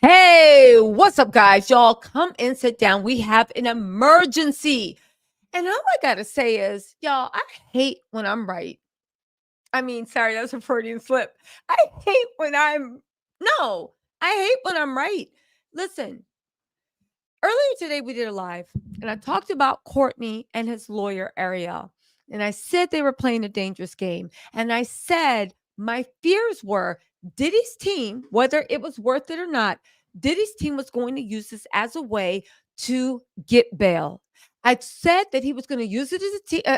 Hey, what's up, guys? Y'all come and sit down. We have an emergency. And all I got to say is, y'all, I hate when I'm right. I mean, sorry, that was a Freudian slip. I hate when no, I hate when I'm right. Listen, earlier today we did a live and I talked about Courtney and his lawyer, Ariel. And I said they were playing a dangerous game. And I said my fears were Diddy's team, whether it was worth it or not, Diddy's team was going to use this as a way to get bail. I said that he was going to use it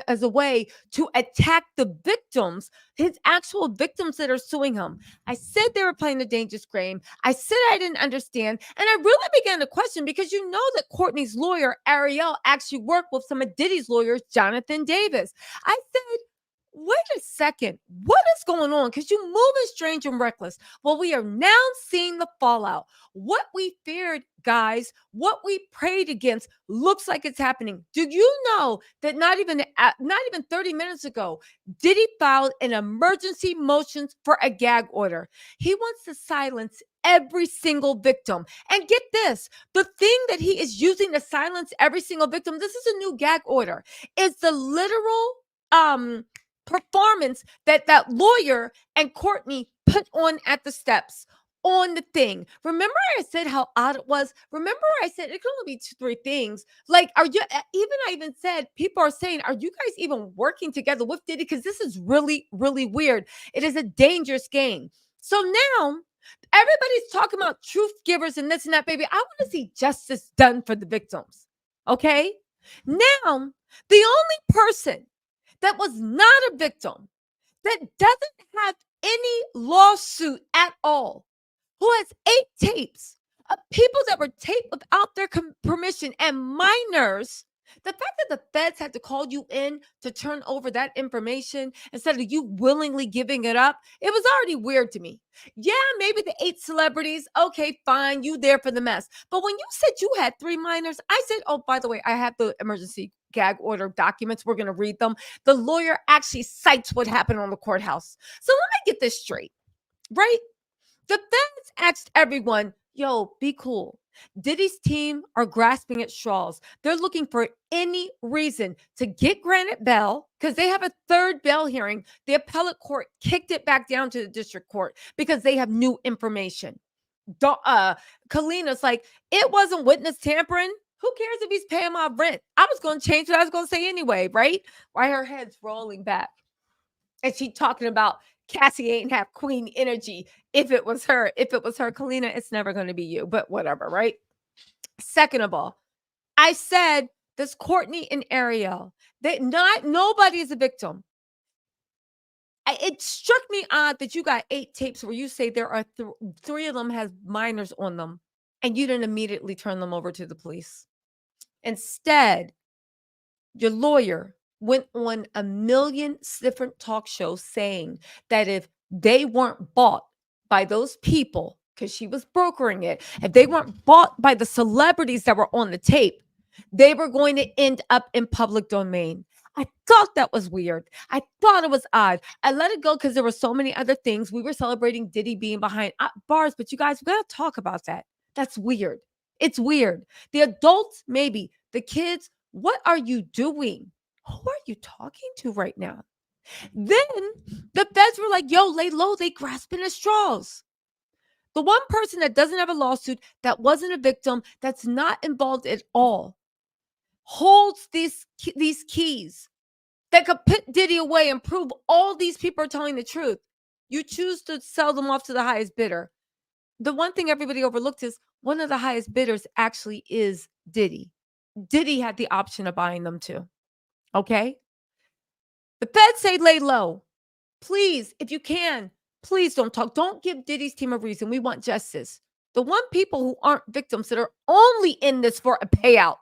as a way to attack the victims, his actual victims that are suing him. I said they were playing a dangerous game. I said I didn't understand. And I really began to question because you know that Courtney's lawyer, Ariel, actually worked with some of Diddy's lawyers, Jonathan Davis. I said, wait a second, what is going on? Because you're moving strange and reckless. Well, we are now seeing the fallout. What we feared, guys, what we prayed against looks like it's happening. Do you know that not even 30 minutes ago, Diddy filed an emergency motion for a gag order? He wants to silence every single victim. And get this, the thing that he is using to silence every single victim, this is a new gag order, is the literal performance that lawyer and Courtney put on at the steps on the thing. Remember I said how odd it was? Remember I said it could only be 3 things. Like, I even said, people are saying, are you guys even working together with Diddy? Because this is really, really weird. It is a dangerous game. So now everybody's talking about truth givers and this and that, baby. I want to see justice done for the victims. Okay? Now, the only person that was not a victim, that doesn't have any lawsuit at all, who has 8 tapes of people that were taped without their permission and minors. The fact that the feds had to call you in to turn over that information instead of you willingly giving it up, it was already weird to me. Yeah, maybe the 8 celebrities, okay, fine, you there for the mess. But when you said you had 3 minors, I said, oh, by the way, I have the emergency gag order documents. We're going to read them. The lawyer actually cites what happened on the courthouse. So let me get this straight, right? The feds asked everyone, yo, be cool. Diddy's team are grasping at straws. They're looking for any reason to get granted bail because they have a 3rd bail hearing. The appellate court kicked it back down to the district court because they have new information. Kalina's like, it wasn't witness tampering. Who cares if he's paying my rent? I was going to change what I was going to say anyway, right? Why her head's rolling back. And she talking about Cassie ain't have queen energy. If it was her, Kalina, it's never going to be you, but whatever, right? Second of all, I said this Courtney and Ariel, nobody is a victim. It struck me odd that you got 8 tapes where you say there are 3 of them has minors on them and you didn't immediately turn them over to the police. Instead, your lawyer went on a million different talk shows saying that if they weren't bought by those people, because she was brokering it, if they weren't bought by the celebrities that were on the tape, they were going to end up in public domain. I thought that was weird. I thought it was odd. I let it go because there were so many other things. We were celebrating Diddy being behind bars, but you guys, we got to talk about that. That's weird. It's weird. The adults, maybe. The kids, what are you doing? Who are you talking to right now? Then the feds were like, yo, lay low. They grasping at straws. The one person that doesn't have a lawsuit, that wasn't a victim, that's not involved at all, holds these keys that could put Diddy away and prove all these people are telling the truth. You choose to sell them off to the highest bidder. The one thing everybody overlooked is one of the highest bidders actually is Diddy. Diddy had the option of buying them too. Okay? The feds say lay low. Please, if you can, please don't talk. Don't give Diddy's team a reason. We want justice. The one people who aren't victims that are only in this for a payout.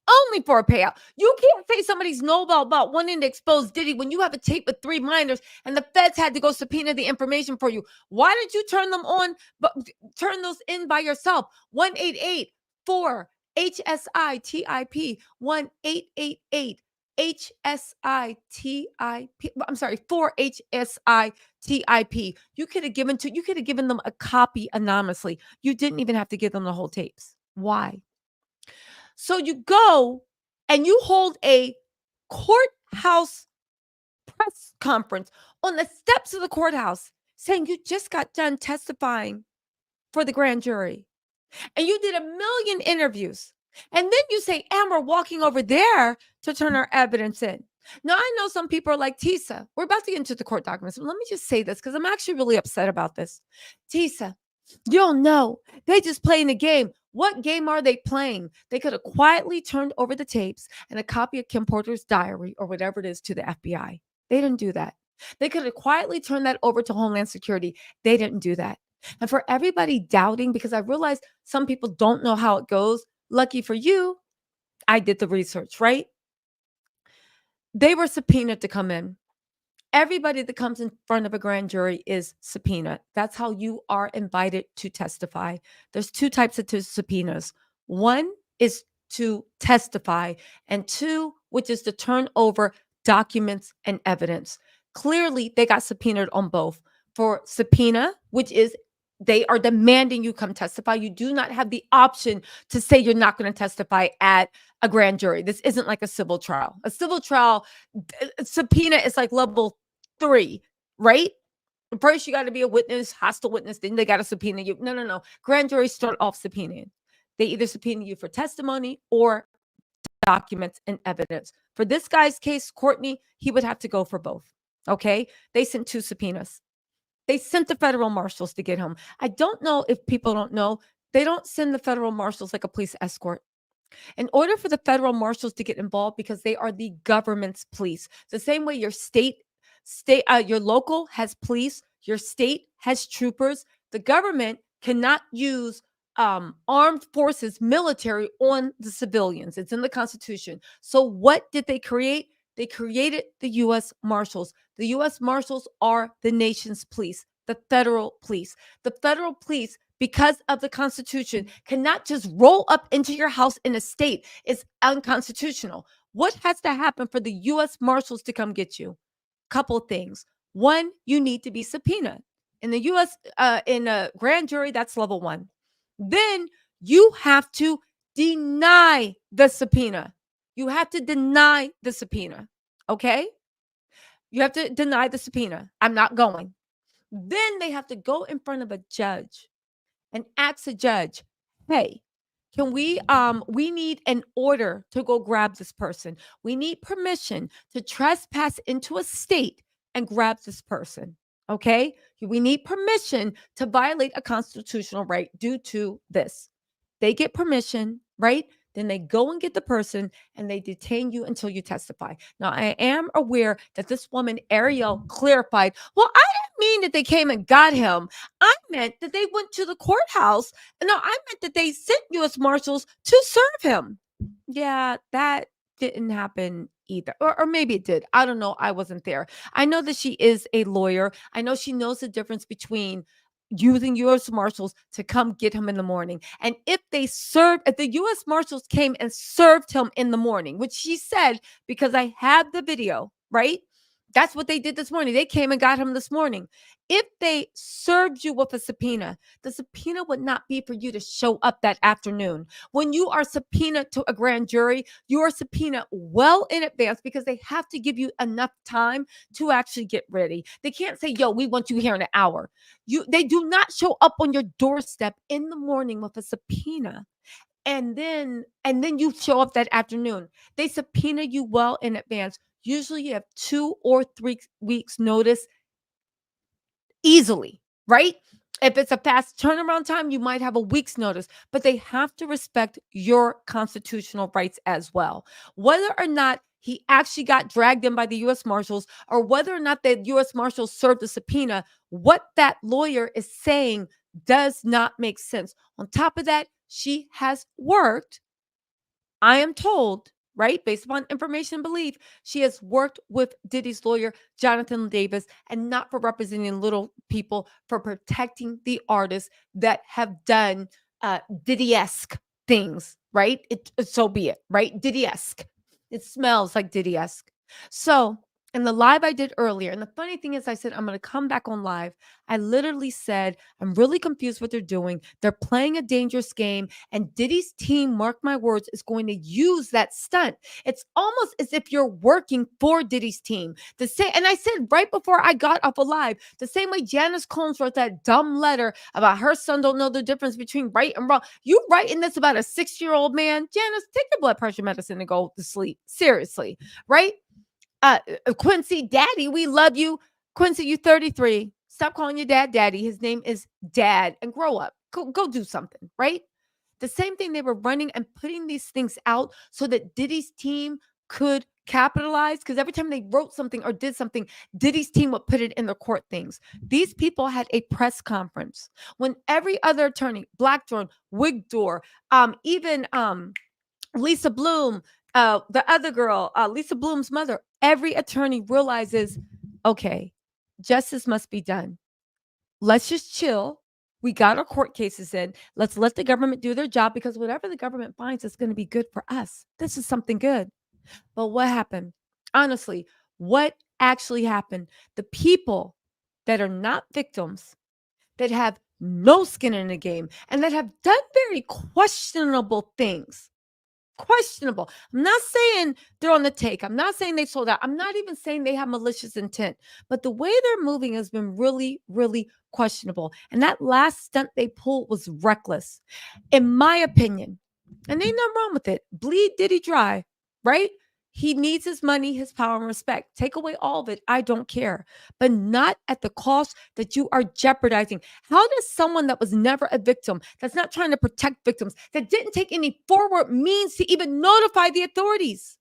Only for a payout. You can't say somebody's noble about wanting to expose Diddy when you have a tape with 3 minors and the feds had to go subpoena the information for you. Why didn't you turn them on, but turn those in by yourself? 1-888-4 HSITIP 1-888 HSITIP. I'm sorry, 4 HSITIP. TIP. You could have given them a copy anonymously. You didn't even have to give them the whole tapes. Why? So you go and you hold a courthouse press conference on the steps of the courthouse saying you just got done testifying for the grand jury and you did a million interviews. And then you say, and we're walking over there to turn our evidence in. Now, I know some people are like, Tisa, we're about to get into the court documents. But let me just say this because I'm actually really upset about this. Tisa, you don't know. They just playing a game. What game are they playing? They could have quietly turned over the tapes and a copy of Kim Porter's diary or whatever it is to the FBI. They didn't do that. They could have quietly turned that over to Homeland Security. They didn't do that. And for everybody doubting, because I realize some people don't know how it goes, lucky for you, I did the research, right? They were subpoenaed to come in. Everybody that comes in front of a grand jury is subpoenaed. That's how you are invited to testify. There's two types of subpoenas. One is to testify, and two, which is to turn over documents and evidence. Clearly, they got subpoenaed on both. For subpoena, which is they are demanding you come testify. You do not have the option to say you're not going to testify at a grand jury. This isn't like a civil trial. A civil trial, subpoena is like level 3, right? First, you got to be a witness, hostile witness. Then they got to subpoena you. No. Grand juries start off subpoenaing. They either subpoena you for testimony or documents and evidence. For this guy's case, Courtney, he would have to go for both. Okay? They sent 2 subpoenas. They sent the federal marshals to get him. I don't know if people don't know, they don't send the federal marshals like a police escort. In order for the federal marshals to get involved, because they are the government's police, the same way your your local has police, your state has troopers. The government cannot use armed forces, military on the civilians. It's in the Constitution. So what did they create? They created the U.S. Marshals. The U.S. Marshals are the nation's police, the federal police. The federal police, because of the Constitution, cannot just roll up into your house in a state. It's unconstitutional. What has to happen for the U.S. Marshals to come get you? Couple things. One, you need to be subpoenaed. In the U.S., in a grand jury, that's level 1. Then you have to deny the subpoena. You have to deny the subpoena. Okay? You have to deny the subpoena. I'm not going. Then they have to go in front of a judge and ask the judge, hey, can we need an order to go grab this person. We need permission to trespass into a state and grab this person. Okay? We need permission to violate a constitutional right due to this. They get permission, right? Then they go and get the person and they detain you until you testify. Now, I am aware that this woman, Ariel, clarified, well, I didn't mean that they came and got him. I meant that they went to the courthouse. No, I meant that they sent U.S. Marshals to serve him. Yeah, that didn't happen either. Or maybe it did. I don't know. I wasn't there. I know that she is a lawyer. I know she knows the difference between using U.S. Marshals to come get him in the morning. And if the U.S. Marshals came and served him in the morning, which she said, because I have the video, right? That's what they did this morning. They came and got him this morning. If they served you with a subpoena, the subpoena would not be for you to show up that afternoon. When you are subpoenaed to a grand jury, you are subpoenaed well in advance because they have to give you enough time to actually get ready. They can't say, yo, we want you here in an hour. They do not show up on your doorstep in the morning with a subpoena. And then you show up that afternoon. They subpoena you well in advance. Usually you have 2 or 3 weeks notice easily, right? If it's a fast turnaround time, you might have a week's notice, but they have to respect your constitutional rights as well. Whether or not he actually got dragged in by the U.S. Marshals or whether or not the U.S. Marshals served a subpoena, what that lawyer is saying does not make sense. On top of that, she has worked, I am told, right, based upon information and belief, she has worked with Diddy's lawyer, Jonathan Davis, and not for representing little people, for protecting the artists that have done Diddy-esque things, right? So be it, right? Diddy-esque. It smells like Diddy-esque. So in the live I did earlier, and the funny thing is I said, I'm going to come back on live. I literally said, I'm really confused what they're doing. They're playing a dangerous game, and Diddy's team, mark my words, is going to use that stunt. It's almost as if you're working for Diddy's team. And I said right before I got up alive, the same way Janice Combs wrote that dumb letter about her son don't know the difference between right and wrong. You writing this about a 6-year-old man? Janice, take your blood pressure medicine and go to sleep. Seriously, right? Quincy, daddy, we love you. Quincy, you 33. Stop calling your dad daddy. His name is Dad, and grow up. Go do something, right? The same thing, they were running and putting these things out so that Diddy's team could capitalize, because every time they wrote something or did something, Diddy's team would put it in their court things. These people had a press conference when every other attorney, Blackthorn, Wigdor, even Lisa Bloom, the other girl, Lisa Bloom's mother, every attorney realizes, okay, justice must be done. Let's just chill. We got our court cases in. Let's let the government do their job, because whatever the government finds is going to be good for us. This is something good. But what happened? Honestly, what actually happened? The people that are not victims, that have no skin in the game, and that have done very questionable things. Questionable. I'm not saying they're on the take. I'm not saying they sold out. I'm not even saying they have malicious intent. But the way they're moving has been really, really questionable. And that last stunt they pulled was reckless, in my opinion. And ain't nothing wrong with it. Bleed Diddy dry, right? He needs his money, his power, and respect. Take away all of it. I don't care. But not at the cost that you are jeopardizing. How does someone that was never a victim, that's not trying to protect victims, that didn't take any forward means to even notify the authorities,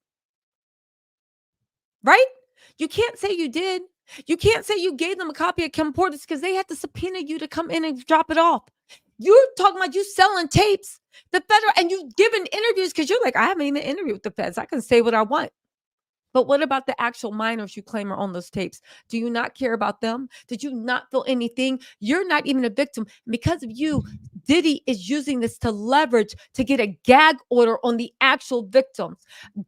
right? You can't say you did. You can't say you gave them a copy of Kim Porter's, because they had to subpoena you to come in and drop it off. You're talking about you selling tapes, the federal, and you giving interviews, because you're like, I haven't even interviewed with the feds. I can say what I want. But what about the actual minors you claim are on those tapes? Do you not care about them? Did you not feel anything? You're not even a victim. And because of you, Diddy is using this to leverage to get a gag order on the actual victims.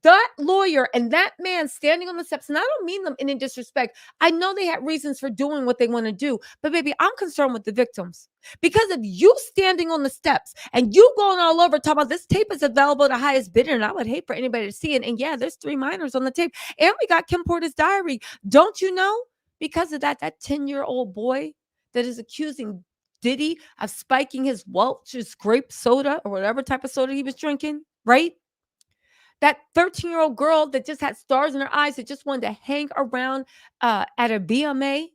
That lawyer and that man standing on the steps, and I don't mean them in any disrespect. I know they had reasons for doing what they want to do, but baby, I'm concerned with the victims. Because of you standing on the steps and you going all over talking about this tape is available to highest bidder, and I would hate for anybody to see it. And yeah, there's 3 minors on the tape. And we got Kim Porter's diary. Don't you know? Because of that 10-year-old boy that is accusing Diddy of spiking his Welch's grape soda or whatever type of soda he was drinking, right? That 13-year-old girl that just had stars in her eyes, that just wanted to hang around at a BMA.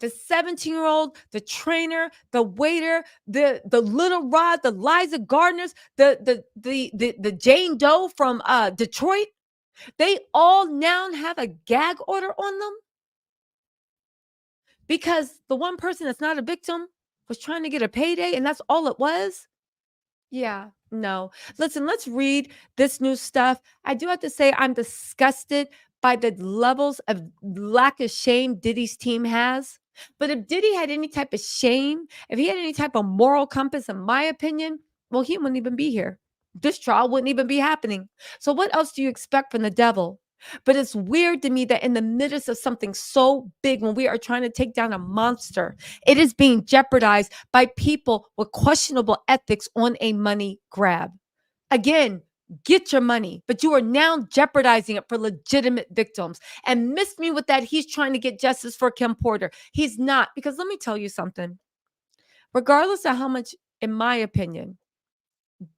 The 17-year-old, the trainer, the waiter, the little Rod, the Liza Gardners, the Jane Doe from Detroit. They all now have a gag order on them because the one person that's not a victim was trying to get a payday, and that's all it was. Yeah, no. Listen, let's read this new stuff. I do have to say I'm disgusted by the levels of lack of shame Diddy's team has. But if Diddy had any type of shame, if he had any type of moral compass, in my opinion, well, he wouldn't even be here. This trial wouldn't even be happening. So what else do you expect from the devil? But it's weird to me that in the midst of something so big, when we are trying to take down a monster, it is being jeopardized by people with questionable ethics on a money grab. Again, get your money, but you are now jeopardizing it for legitimate victims. And miss me with that, he's trying to get justice for Kim Porter. He's not, because let me tell you something. Regardless of how much, in my opinion,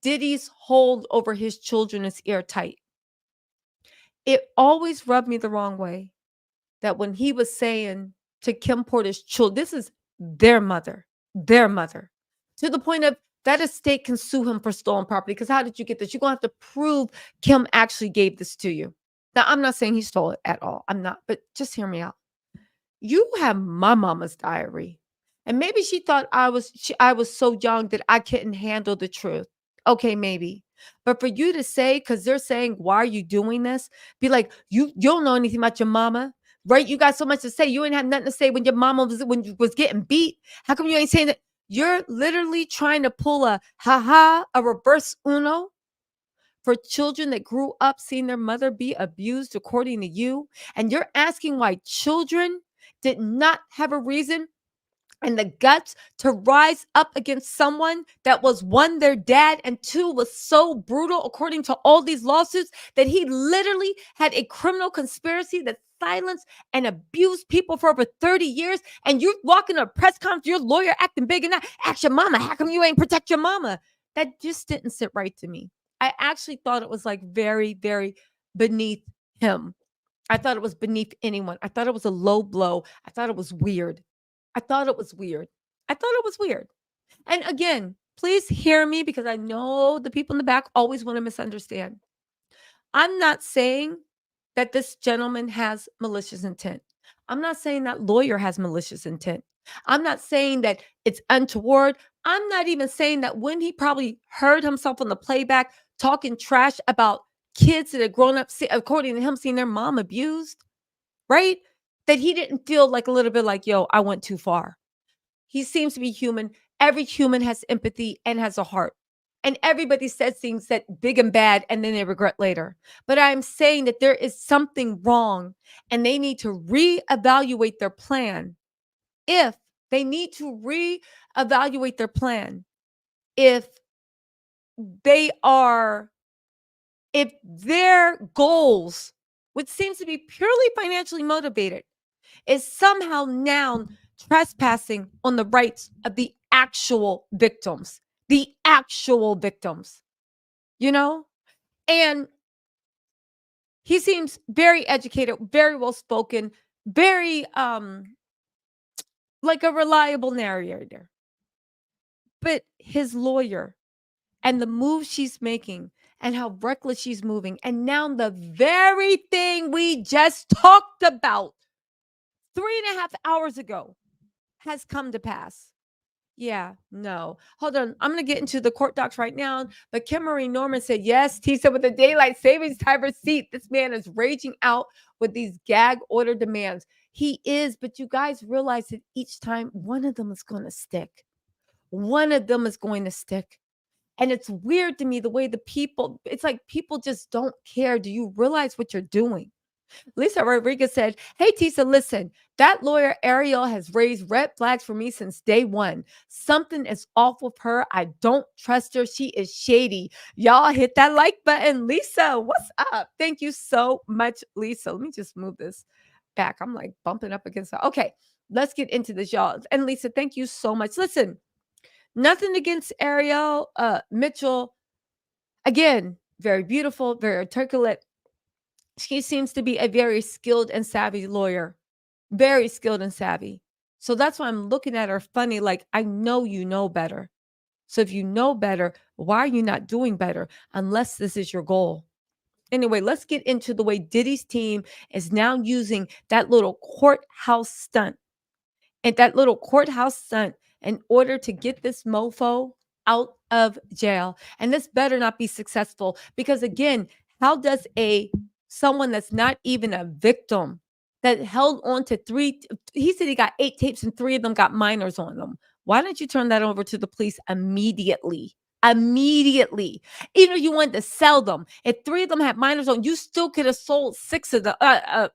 Diddy's hold over his children is airtight, it always rubbed me the wrong way that when he was saying to Kim Porter's children, this is their mother, to the point of that estate can sue him for stolen property. Because how did you get this? You're going to have to prove Kim actually gave this to you. Now, I'm not saying he stole it at all. I'm not, but just hear me out. You have my mama's diary. And maybe she thought I was so young that I couldn't handle the truth. Okay, maybe. But for you to say, because they're saying, why are you doing this? Be like, you don't know anything about your mama, right? You got so much to say. You ain't have nothing to say when your mama was getting beat. How come you ain't saying that? You're literally trying to pull a reverse Uno, for children that grew up seeing their mother be abused, according to you? And you're asking why children did not have a reason and the guts to rise up against someone that was, one, their dad, and two, was so brutal, according to all these lawsuits, that he literally had a criminal conspiracy that silenced and abused people for over 30 years. And you walk in a press conference, your lawyer acting big and that, ask your mama, how come you ain't protect your mama? That just didn't sit right to me. I actually thought it was like very, very beneath him. I thought it was beneath anyone. I thought it was a low blow. I thought it was weird. I thought it was weird. I thought it was weird. And again, please hear me because I know the people in the back always want to misunderstand. I'm not saying that this gentleman has malicious intent. I'm not saying that lawyer has malicious intent. I'm not saying that it's untoward. I'm not even saying that when he probably heard himself on the playback talking trash about kids that had grown up, according to him, seeing their mom abused, right? That he didn't feel like a little bit like, yo, I went too far. He seems to be human. Every human has empathy and has a heart. And everybody says things that big and bad and then they regret later. But I'm saying that there is something wrong and they need to reevaluate their plan. If they need to reevaluate their plan, if they are, if their goals, which seems to be purely financially motivated, is somehow now trespassing on the rights of the actual victims, you know? And he seems very educated, very well spoken, very like a reliable narrator. But his lawyer and the move she's making and how reckless she's moving, and now the very thing we just talked about 3.5 hours ago has come to pass. Yeah, no. Hold on. I'm going to get into the court docs right now. But Kim Marie Norman said, yes, Tisa, with the daylight savings time receipt, this man is raging out with these gag order demands. He is, but you guys realize that each time one of them is going to stick. One of them is going to stick. And it's weird to me the way the people, it's like people just don't care. Do you realize what you're doing? Lisa Rodriguez said, hey, Tisa, listen, that lawyer Ariel has raised red flags for me since day one. Something is off with her. I don't trust her. She is shady. Y'all hit that like button. Lisa, what's up? Thank you so much, Lisa. Let me just move this back. I'm like bumping up against her. Okay, let's get into this, y'all. And Lisa, thank you so much. Listen, nothing against Ariel Mitchell. Again, very beautiful, very articulate. She seems to be a very skilled and savvy lawyer, very skilled and savvy. So that's why I'm looking at her funny, like, I know you know better. So if you know better, why are you not doing better unless this is your goal? Anyway, let's get into the way Diddy's team is now using that little courthouse stunt in order to get this mofo out of jail. And this better not be successful because, again, how does someone that's not even a victim that held on to he said he got 8 tapes and 3 of them got minors on them. Why don't you turn that over to the police immediately? Immediately. Either you wanted to sell them. If 3 of them had minors on, you still could have sold 6 of the,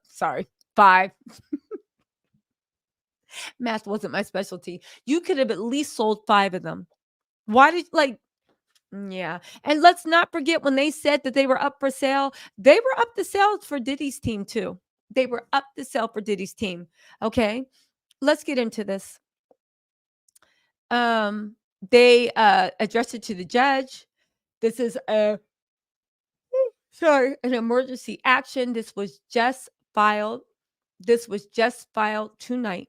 5. Math wasn't my specialty. You could have at least sold 5 of them. Why did, yeah. And let's not forget when they said that they were up for sale, they were up to sell for Diddy's team too. They were up to sell for Diddy's team. Okay. Let's get into this. They addressed it to the judge. This is an emergency action. This was just filed tonight.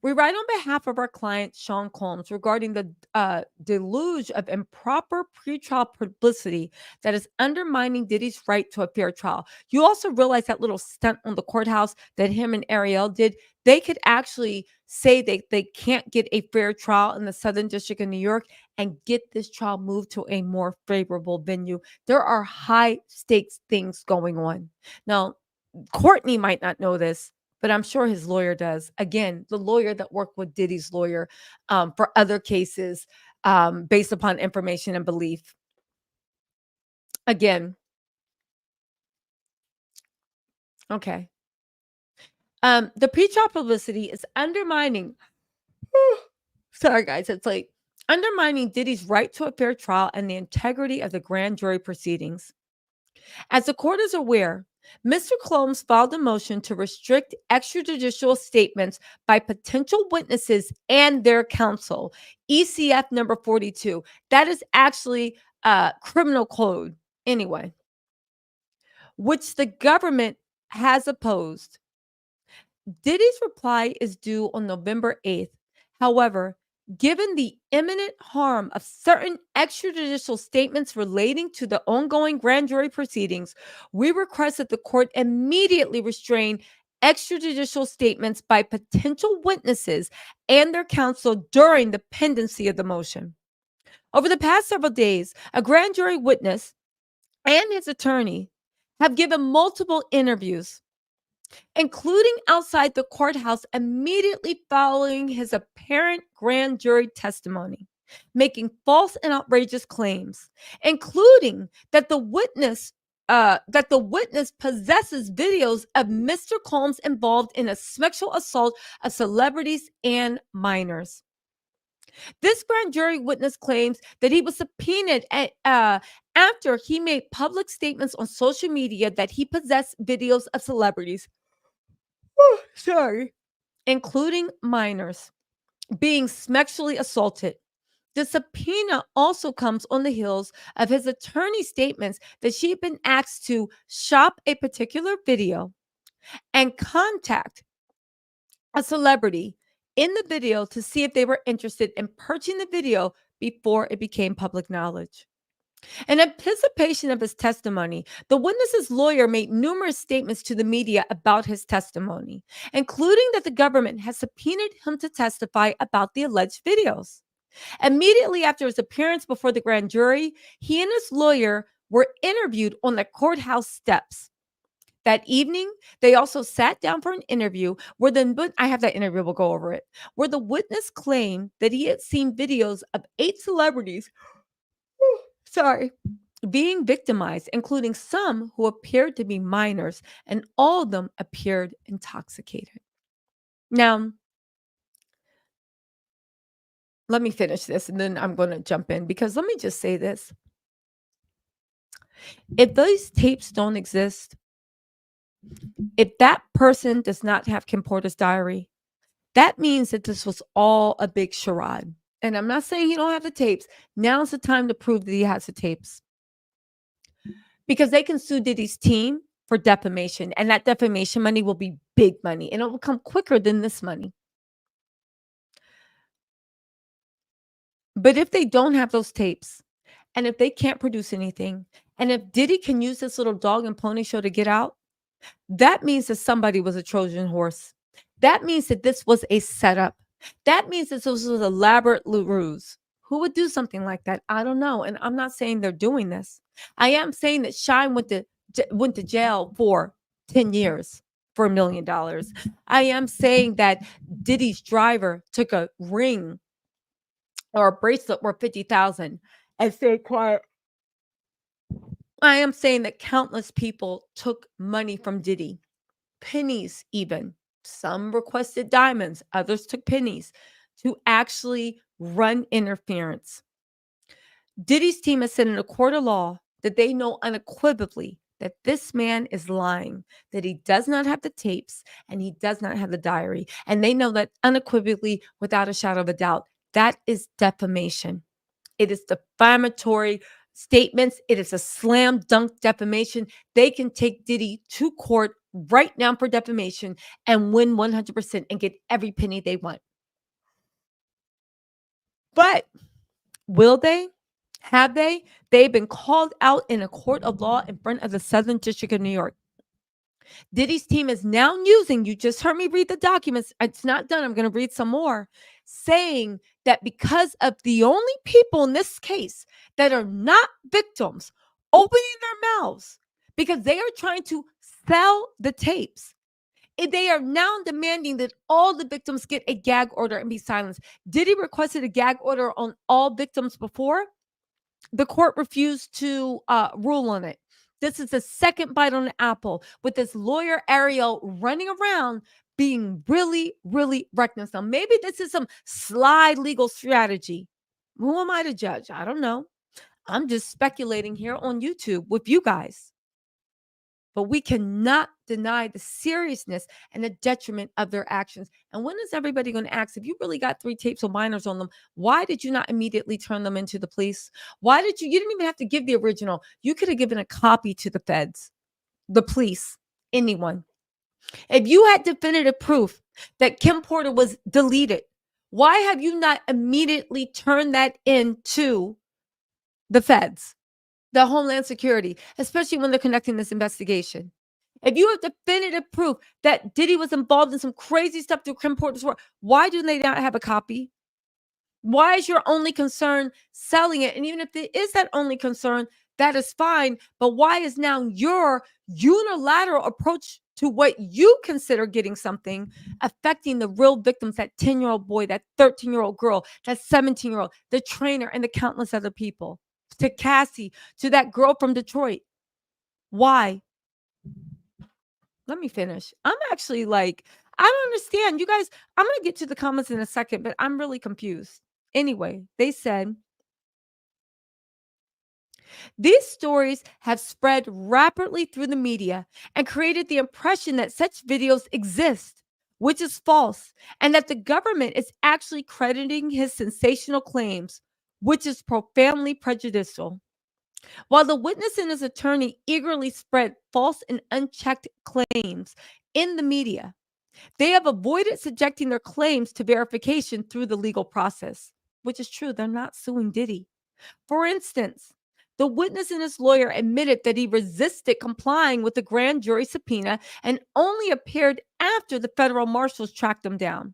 We write on behalf of our client, Sean Combs, regarding the deluge of improper pretrial publicity that is undermining Diddy's right to a fair trial. You also realize that little stunt on the courthouse that him and Ariel did, they could actually say they can't get a fair trial in the Southern District of New York and get this trial moved to a more favorable venue. There are high stakes things going on. Now, Courtney might not know this, but I'm sure his lawyer does. Again, the lawyer that worked with Diddy's lawyer for other cases based upon information and belief. Again, okay. The pre-trial publicity is undermining sorry guys, it's like undermining Diddy's right to a fair trial and the integrity of the grand jury proceedings. As the court is aware, Mr. Combs filed a motion to restrict extrajudicial statements by potential witnesses and their counsel, ECF number 42. That is actually criminal code anyway, which the government has opposed. Diddy's reply is due on November 8th. However, given the imminent harm of certain extrajudicial statements relating to the ongoing grand jury proceedings, we request that the court immediately restrain extrajudicial statements by potential witnesses and their counsel during the pendency of the motion. Over the past several days, a grand jury witness and his attorney have given multiple interviews, including outside the courthouse immediately following his apparent grand jury testimony, making false and outrageous claims, including that the witness possesses videos of Mr. Combs involved in a sexual assault of celebrities and minors. This grand jury witness claims that he was subpoenaed after he made public statements on social media that he possessed videos of celebrities, sorry, including minors, being sexually assaulted. The subpoena also comes on the heels of his attorney's statements that she had been asked to shop a particular video and contact a celebrity in the video to see if they were interested in purchasing the video before it became public knowledge. In anticipation of his testimony, the witness's lawyer made numerous statements to the media about his testimony, including that the government has subpoenaed him to testify about the alleged videos. Immediately after his appearance before the grand jury, he and his lawyer were interviewed on the courthouse steps. That evening, they also sat down for an interview where I have that interview, we'll go over it, where the witness claimed that he had seen videos of 8 celebrities sorry, being victimized, including some who appeared to be minors, and all of them appeared intoxicated. Now, let me finish this and then I'm going to jump in because let me just say this. If those tapes don't exist, if that person does not have Kim Porter's diary, that means that this was all a big charade. And I'm not saying he don't have the tapes. Now's the time to prove that he has the tapes. Because they can sue Diddy's team for defamation, and that defamation money will be big money, and it will come quicker than this money. But if they don't have those tapes, and if they can't produce anything, and if Diddy can use this little dog and pony show to get out, that means that somebody was a Trojan horse. That means that this was a setup. That means that this was elaborate ruse. Who would do something like that? I don't know. And I'm not saying they're doing this. I am saying that Shine went to jail for 10 years for $1 million. I am saying that Diddy's driver took a ring or a bracelet worth $50,000 and stayed quiet. I am saying that countless people took money from Diddy, pennies even. Some requested diamonds, others took pennies to actually run interference. Diddy's team has said in a court of law that they know unequivocally that this man is lying, that he does not have the tapes and he does not have the diary. And they know that unequivocally, without a shadow of a doubt. That is defamation. It is defamatory statements. It is a slam dunk defamation. They can take Diddy to court right now for defamation and win 100% and get every penny they want. But will they? Have they? They've been called out in a court of law in front of the Southern District of New York. Diddy's team is now using, you just heard me read the documents. It's not done. I'm going to read some more, saying that because of the only people in this case that are not victims opening their mouths because they are trying to sell the tapes, they are now demanding that all the victims get a gag order and be silenced. Diddy requested a gag order on all victims before. The court refused to rule on it. This is the second bite on the apple with this lawyer Ariel running around being really, really reckless. Now, maybe this is some sly legal strategy. Who am I to judge? I don't know. I'm just speculating here on YouTube with you guys. But we cannot deny the seriousness and the detriment of their actions. And when is everybody going to ask, if you really got 3 tapes or minors on them, why did you not immediately turn them into the police? Why did you didn't even have to give the original. You could have given a copy to the feds, the police, anyone. If you had definitive proof that Kim Porter was deleted, why have you not immediately turned that into the feds, the Homeland Security, especially when they're conducting this investigation? If you have definitive proof that Diddy was involved in some crazy stuff through Kim Porter's work, why do they not have a copy? Why is your only concern selling it? And even if it is that only concern, that is fine. But why is now your unilateral approach to what you consider getting something affecting the real victims, that 10-year-old boy, that 13-year-old girl, that 17-year-old, the trainer, and the countless other people, to Cassie, to that girl from Detroit? Why? Let me finish. I'm actually like, I don't understand. You guys, I'm going to get to the comments in a second, but I'm really confused. Anyway, they said, these stories have spread rapidly through the media and created the impression that such videos exist, which is false, and that the government is actually crediting his sensational claims, which is profoundly prejudicial. While the witness and his attorney eagerly spread false and unchecked claims in the media, they have avoided subjecting their claims to verification through the legal process, which is true. They're not suing Diddy. For instance, the witness and his lawyer admitted that he resisted complying with the grand jury subpoena and only appeared after the federal marshals tracked him down.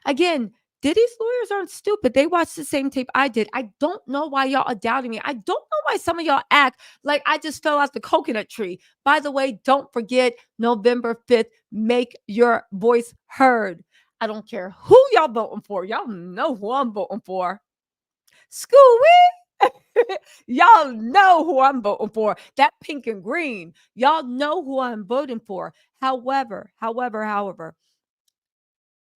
Again, Diddy's lawyers aren't stupid. They watched the same tape I did. I don't know why y'all are doubting me. I don't know why some of y'all act like I just fell off the coconut tree. By the way, don't forget November 5th, make your voice heard. I don't care who y'all voting for. Y'all know who I'm voting for. Scooey. Y'all know who I'm voting for. That pink and green. Y'all know who I'm voting for. However,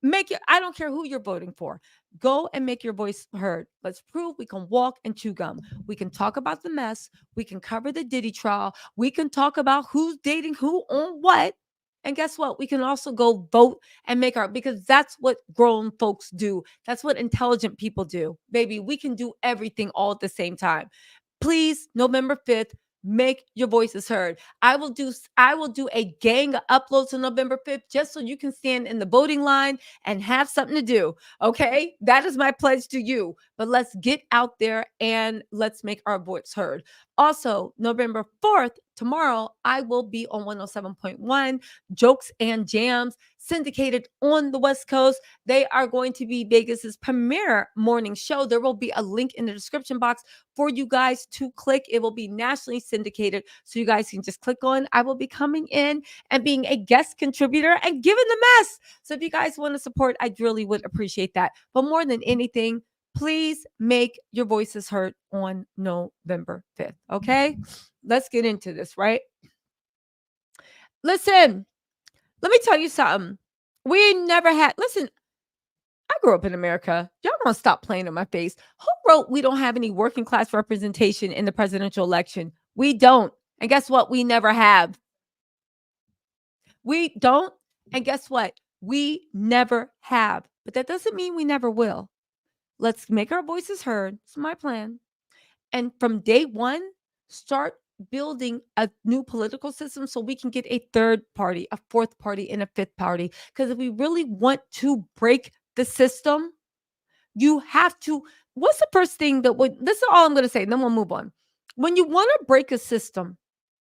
make it, I don't care who you're voting for. Go and make your voice heard. Let's prove we can walk and chew gum. We can talk about the mess. We can cover the Diddy trial. We can talk about who's dating who on what. And guess what? We can also go vote and make our, because that's what grown folks do. That's what intelligent people do. Baby, we can do everything all at the same time. Please, November 5th, make your voices heard. I will do a gang of uploads on November 5th just so you can stand in the voting line and have something to do. Okay? That is my pledge to you. But let's get out there and let's make our voice heard. Also, November 4th, tomorrow, I will be on 107.1 Jokes and Jams, syndicated on the West Coast. They are going to be Vegas's premier morning show. There will be a link in the description box for you guys to click. It will be nationally syndicated, so you guys can just click on. I will be coming in and being a guest contributor and giving the mess. So if you guys want to support, I really would appreciate that. But more than anything, please make your voices heard on November 5th. Okay? Let's get into this, right? Listen, let me tell you something. We never had, listen, I grew up in America. Y'all gonna stop playing in my face. Who wrote we don't have any working class representation in the presidential election? We don't. And guess what? We never have. We don't. And guess what? We never have. But that doesn't mean we never will. Let's make our voices heard. It's my plan. And from day one, start building a new political system so we can get a third party, a fourth party, and a fifth party. Because if we really want to break the system, you have to. What's the first thing that would, this is all I'm going to say, then we'll move on. When you want to break a system,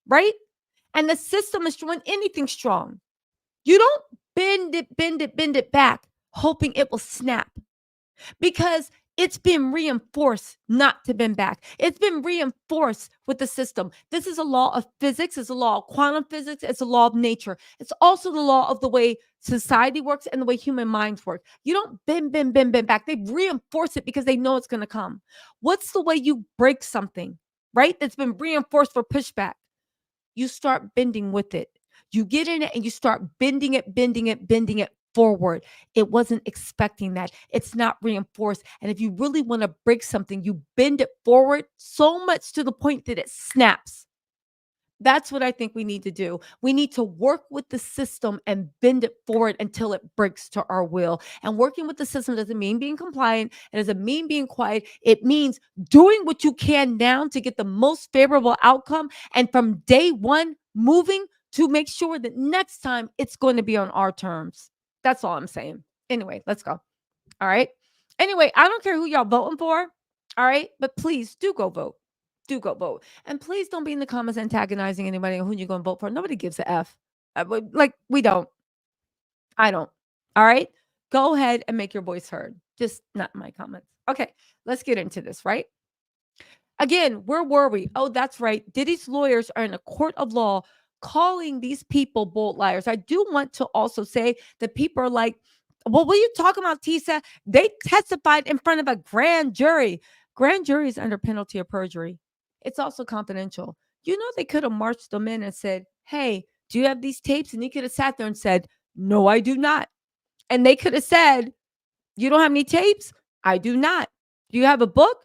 right? And the system is strong, anything strong, you don't bend it back, hoping it will snap. Because It's been reinforced not to bend back. It's been reinforced with the system. This is a law of physics. It's a law of quantum physics. It's a law of nature. It's also the law of the way society works and the way human minds work. You don't bend back. They reinforce it because they know it's going to come. What's the way you break something, right? That's been reinforced for pushback. You start bending with it. You get in it and you start bending it forward. It wasn't expecting that. It's not reinforced. And if you really want to break something, you bend it forward so much to the point that it snaps. That's what I think we need to do. We need to work with the system and bend it forward until it breaks to our will. And working with the system doesn't mean being compliant. It doesn't mean being quiet. It means doing what you can now to get the most favorable outcome. And from day one, moving to make sure that next time it's going to be on our terms. That's all I'm saying. Anyway, let's go. All right. Anyway, I don't care who y'all voting for. All right. But please do go vote. Do go vote. And please don't be in the comments antagonizing anybody on who you're going to vote for. Nobody gives a F. Like, we don't. I don't. All right. Go ahead and make your voice heard. Just not in my comments. Okay. Let's get into this, right? Again, where were we? Oh, that's right. Diddy's lawyers are in a court of law calling these people bold liars. I do want to also say that people are like, well, what are you talking about, Tisa? They testified in front of a grand jury. Grand jury is under penalty of perjury. It's also confidential. You know, they could have marched them in and said, hey, do you have these tapes? And he could have sat there and said, no, I do not. And they could have said, you don't have any tapes? I do not. Do you have a book?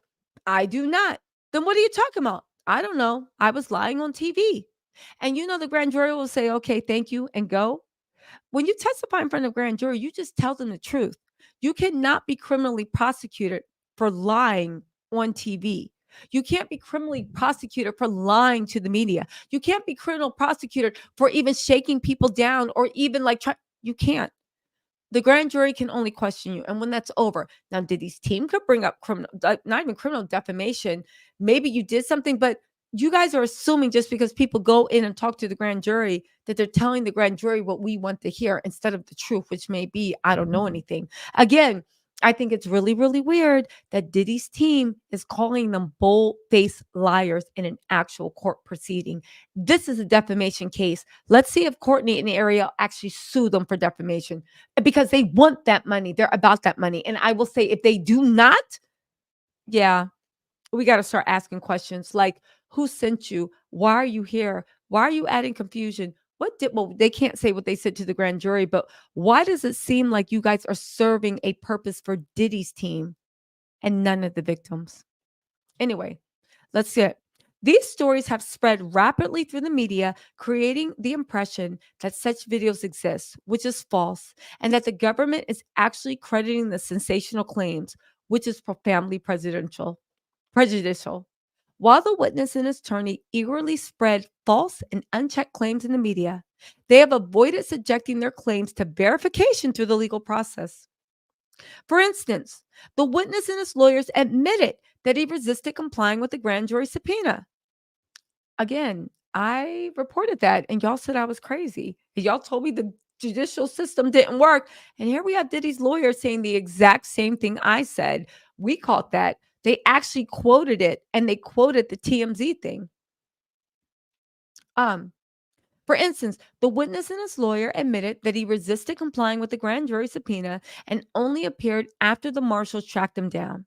I do not. Then what are you talking about? I don't know. I was lying on TV. And you know, the grand jury will say, okay, thank you, and go. When you testify in front of grand jury, you just tell them the truth. You cannot be criminally prosecuted for lying on TV. You can't be criminally prosecuted for lying to the media. You can't be criminal prosecuted for even shaking people down or even like you can't. The grand jury can only question you. And when that's over, now, Diddy's team could bring up criminal, not even criminal defamation. Maybe you did something, but you guys are assuming just because people go in and talk to the grand jury that they're telling the grand jury what we want to hear instead of the truth, which may be, I don't know anything. Again, I think it's really, really weird that Diddy's team is calling them bold-faced liars in an actual court proceeding. This is a defamation case. Let's see if Courtney and Ariel actually sue them for defamation because they want that money. They're about that money. And I will say, if they do not, yeah, we got to start asking questions like, who sent you? Why are you here? Why are you adding confusion? Well, they can't say what they said to the grand jury, but why does it seem like you guys are serving a purpose for Diddy's team and none of the victims? Anyway, let's get. These stories have spread rapidly through the media, creating the impression that such videos exist, which is false, and that the government is actually crediting the sensational claims, which is profoundly prejudicial. While the witness and his attorney eagerly spread false and unchecked claims in the media, they have avoided subjecting their claims to verification through the legal process. For instance, the witness and his lawyers admitted that he resisted complying with the grand jury subpoena. Again, I reported that and y'all said I was crazy. Y'all told me the judicial system didn't work. And here we have Diddy's lawyer saying the exact same thing I said. We caught that. They actually quoted it and they quoted the TMZ thing. For instance, the witness and his lawyer admitted that he resisted complying with the grand jury subpoena and only appeared after the marshals tracked him down.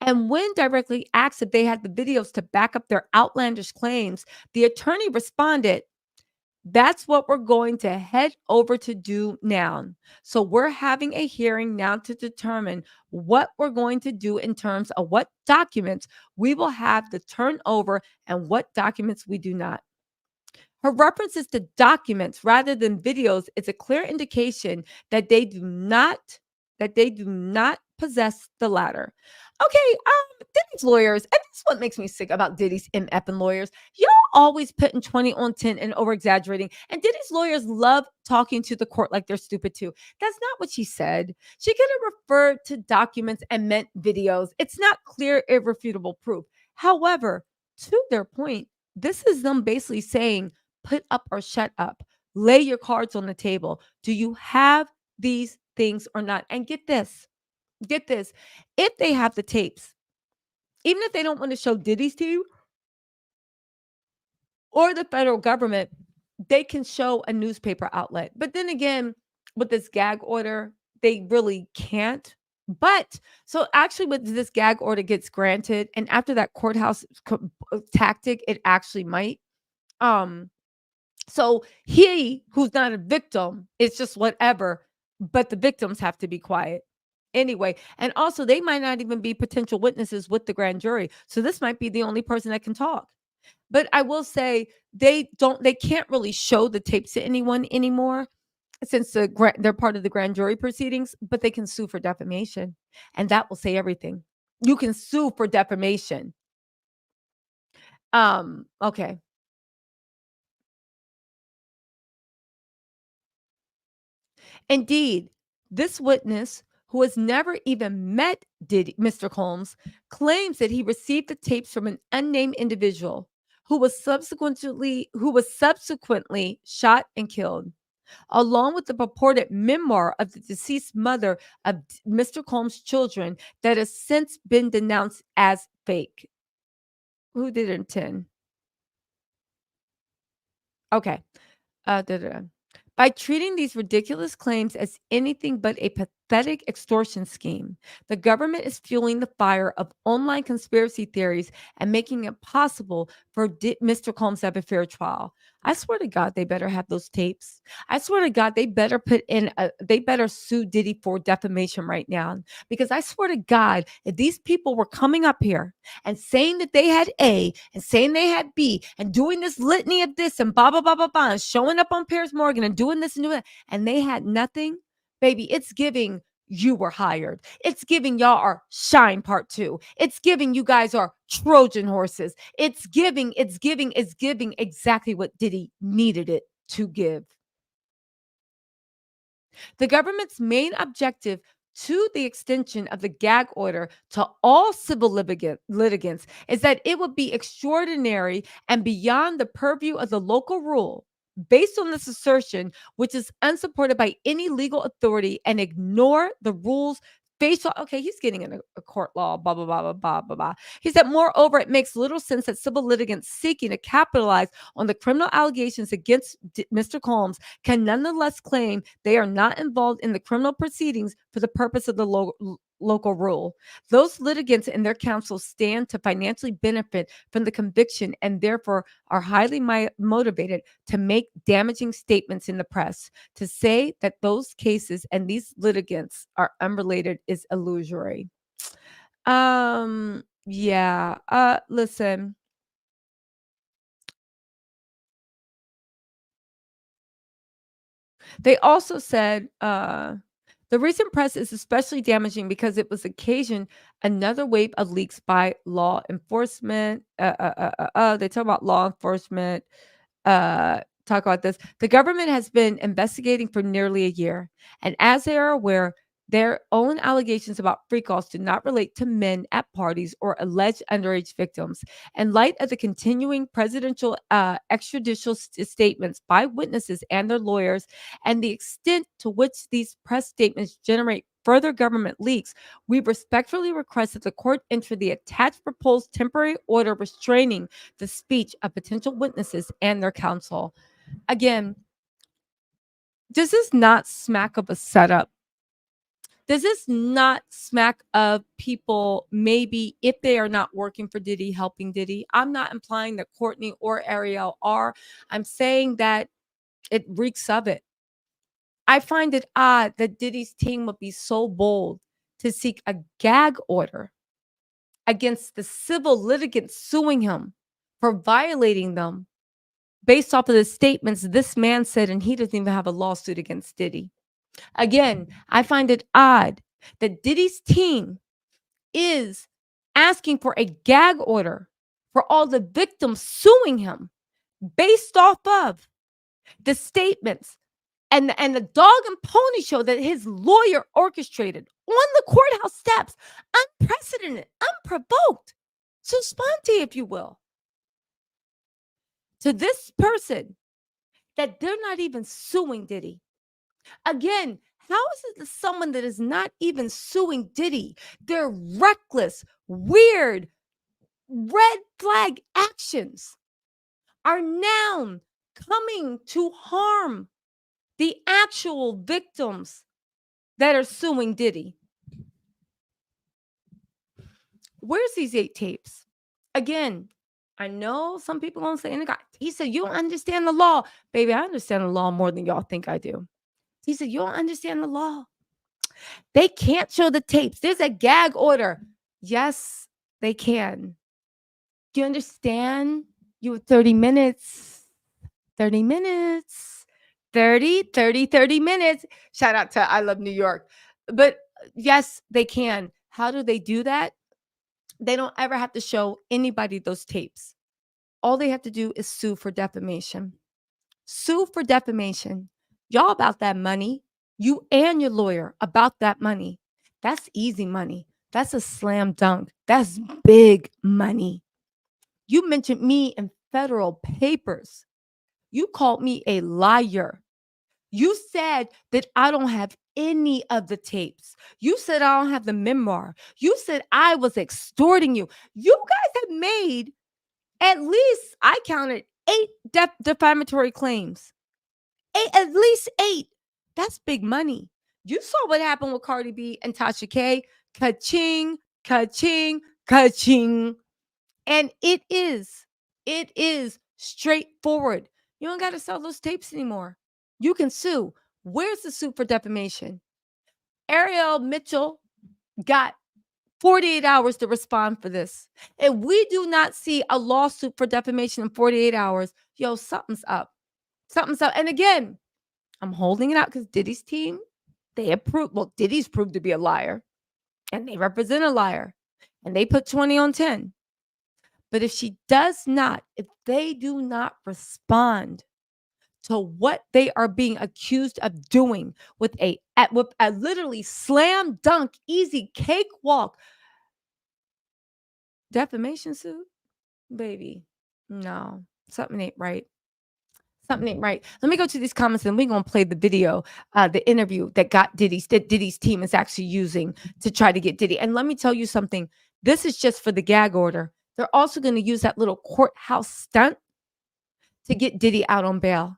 And when directly asked if they had the videos to back up their outlandish claims, the attorney responded, that's what we're going to head over to do now. So we're having a hearing now to determine what we're going to do in terms of what documents we will have to turn over and what documents we do not. Her references to documents rather than videos is a clear indication that they do not possess the latter. Okay, Diddy's lawyers, and this is what makes me sick about Diddy's MF and lawyers. Y'all always putting 20 on 10 and over exaggerating. And Diddy's lawyers love talking to the court like they're stupid too. That's not what she said. She could have referred to documents and meant videos. It's not clear, irrefutable proof. However, to their point, this is them basically saying, put up or shut up. Lay your cards on the table. Do you have these things or not? And get this. Get this, if they have the tapes, even if they don't want to show Diddy's team or the federal government, they can show a newspaper outlet. But then again, with this gag order, they really can't. But so actually, with this gag order gets granted, and after that courthouse tactic, it actually might. Um, so he who's not a victim, it's just whatever, but the victims have to be quiet anyway. And also, they might not even be potential witnesses with the grand jury. So this might be the only person that can talk. But I will say they can't really show the tapes to anyone anymore since they're part of the grand jury proceedings, but they can sue for defamation, and that will say everything. You can sue for defamation. Okay. Indeed, this witness, who has never even met Mr. Combs, claims that he received the tapes from an unnamed individual who was subsequently shot and killed, along with the purported memoir of the deceased mother of Mr. Combs' children that has since been denounced as fake. Who did it intend? Okay. Da, da, da. By treating these ridiculous claims as anything but a pathetic extortion scheme, the government is fueling the fire of online conspiracy theories and making it possible for Mr. Combs to have a fair trial. I swear to God, they better have those tapes. I swear to God, they better sue Diddy for defamation right now. Because I swear to God, if these people were coming up here and saying that they had A and saying they had B and doing this litany of this and blah, blah, blah, blah, blah, and showing up on Piers Morgan and doing this and doing that, and they had nothing, baby, it's giving you were hired. It's giving y'all are Shine Part 2. It's giving you guys are Trojan horses. It's giving exactly what Diddy needed it to give. The government's main objective to the extension of the gag order to all civil litigants is that it would be extraordinary and beyond the purview of the local rule. Based on this assertion, which is unsupported by any legal authority and ignore the rules based on, okay, he's getting in a court law, blah, blah, blah, blah, blah, blah, blah. He said, moreover, it makes little sense that civil litigants seeking to capitalize on the criminal allegations against Mr. Combs can nonetheless claim they are not involved in the criminal proceedings for the purpose of the local rule. Those litigants and their counsel stand to financially benefit from the conviction and therefore are highly motivated to make damaging statements in the press. To say that those cases and these litigants are unrelated is illusory. Yeah. Listen. They also said the recent press is especially damaging because it was occasioned another wave of leaks by law enforcement. They talk about law enforcement. Talk about this. The government has been investigating for nearly a year, and as they are aware, their own allegations about free calls do not relate to men at parties or alleged underage victims. In light of the continuing presidential extrajudicial statements by witnesses and their lawyers, and the extent to which these press statements generate further government leaks, we respectfully request that the court enter the attached proposed temporary order restraining the speech of potential witnesses and their counsel. Again, does this not smack of a setup? Does this not smack of people, maybe if they are not working for Diddy, helping Diddy? I'm not implying that Courtney or Ariel are. I'm saying that it reeks of it. I find it odd that Diddy's team would be so bold to seek a gag order against the civil litigants suing him for violating them based off of the statements this man said, and he doesn't even have a lawsuit against Diddy. Again, I find it odd that Diddy's team is asking for a gag order for all the victims suing him based off of the statements and the dog and pony show that his lawyer orchestrated on the courthouse steps, unprecedented, unprovoked, so sponte, if you will, to this person that they're not even suing Diddy. Again, How is it that someone that is not even suing Diddy, their reckless, weird, red flag actions are now coming to harm the actual victims that are suing Diddy? Where's these 8 tapes? Again, I know some people gonna say, he said, you don't understand the law. Baby, I understand the law more than y'all think I do. He said, you don't understand the law. They can't show the tapes. There's a gag order. Yes, they can. Do you understand? You have 30 minutes. 30 minutes. 30 minutes. Shout out to I Love New York. But yes, they can. How do they do that? They don't ever have to show anybody those tapes. All they have to do is sue for defamation. Sue for defamation. Y'all about that money. You and your lawyer about that money. That's easy money. That's a slam dunk. That's big money. You mentioned me in federal papers. You called me a liar. You said that I don't have any of the tapes. You said I don't have the memoir. You said I was extorting you. You guys have made at least, I counted 8 defamatory claims. 8, at least 8. That's big money. You saw what happened with Cardi B and Tasha K. Ka-ching, ka-ching, ka-ching. And it is straightforward. You don't got to sell those tapes anymore. You can sue. Where's the suit for defamation? Ariel Mitchell got 48 hours to respond for this. If we do not see a lawsuit for defamation in 48 hours, yo, something's up. Something's up. And again, I'm holding it out because Diddy's team, they approved. Well, Diddy's proved to be a liar, and they represent a liar, and they put 20 on 10. But if she does not, if they do not respond to what they are being accused of doing with a literally slam dunk, easy cakewalk defamation suit, baby, no, something ain't right. Something ain't right. Let me go to these comments and we're going to play the video, the interview that Diddy's team is actually using to try to get Diddy. And let me tell you something. This is just for the gag order. They're also going to use that little courthouse stunt to get Diddy out on bail.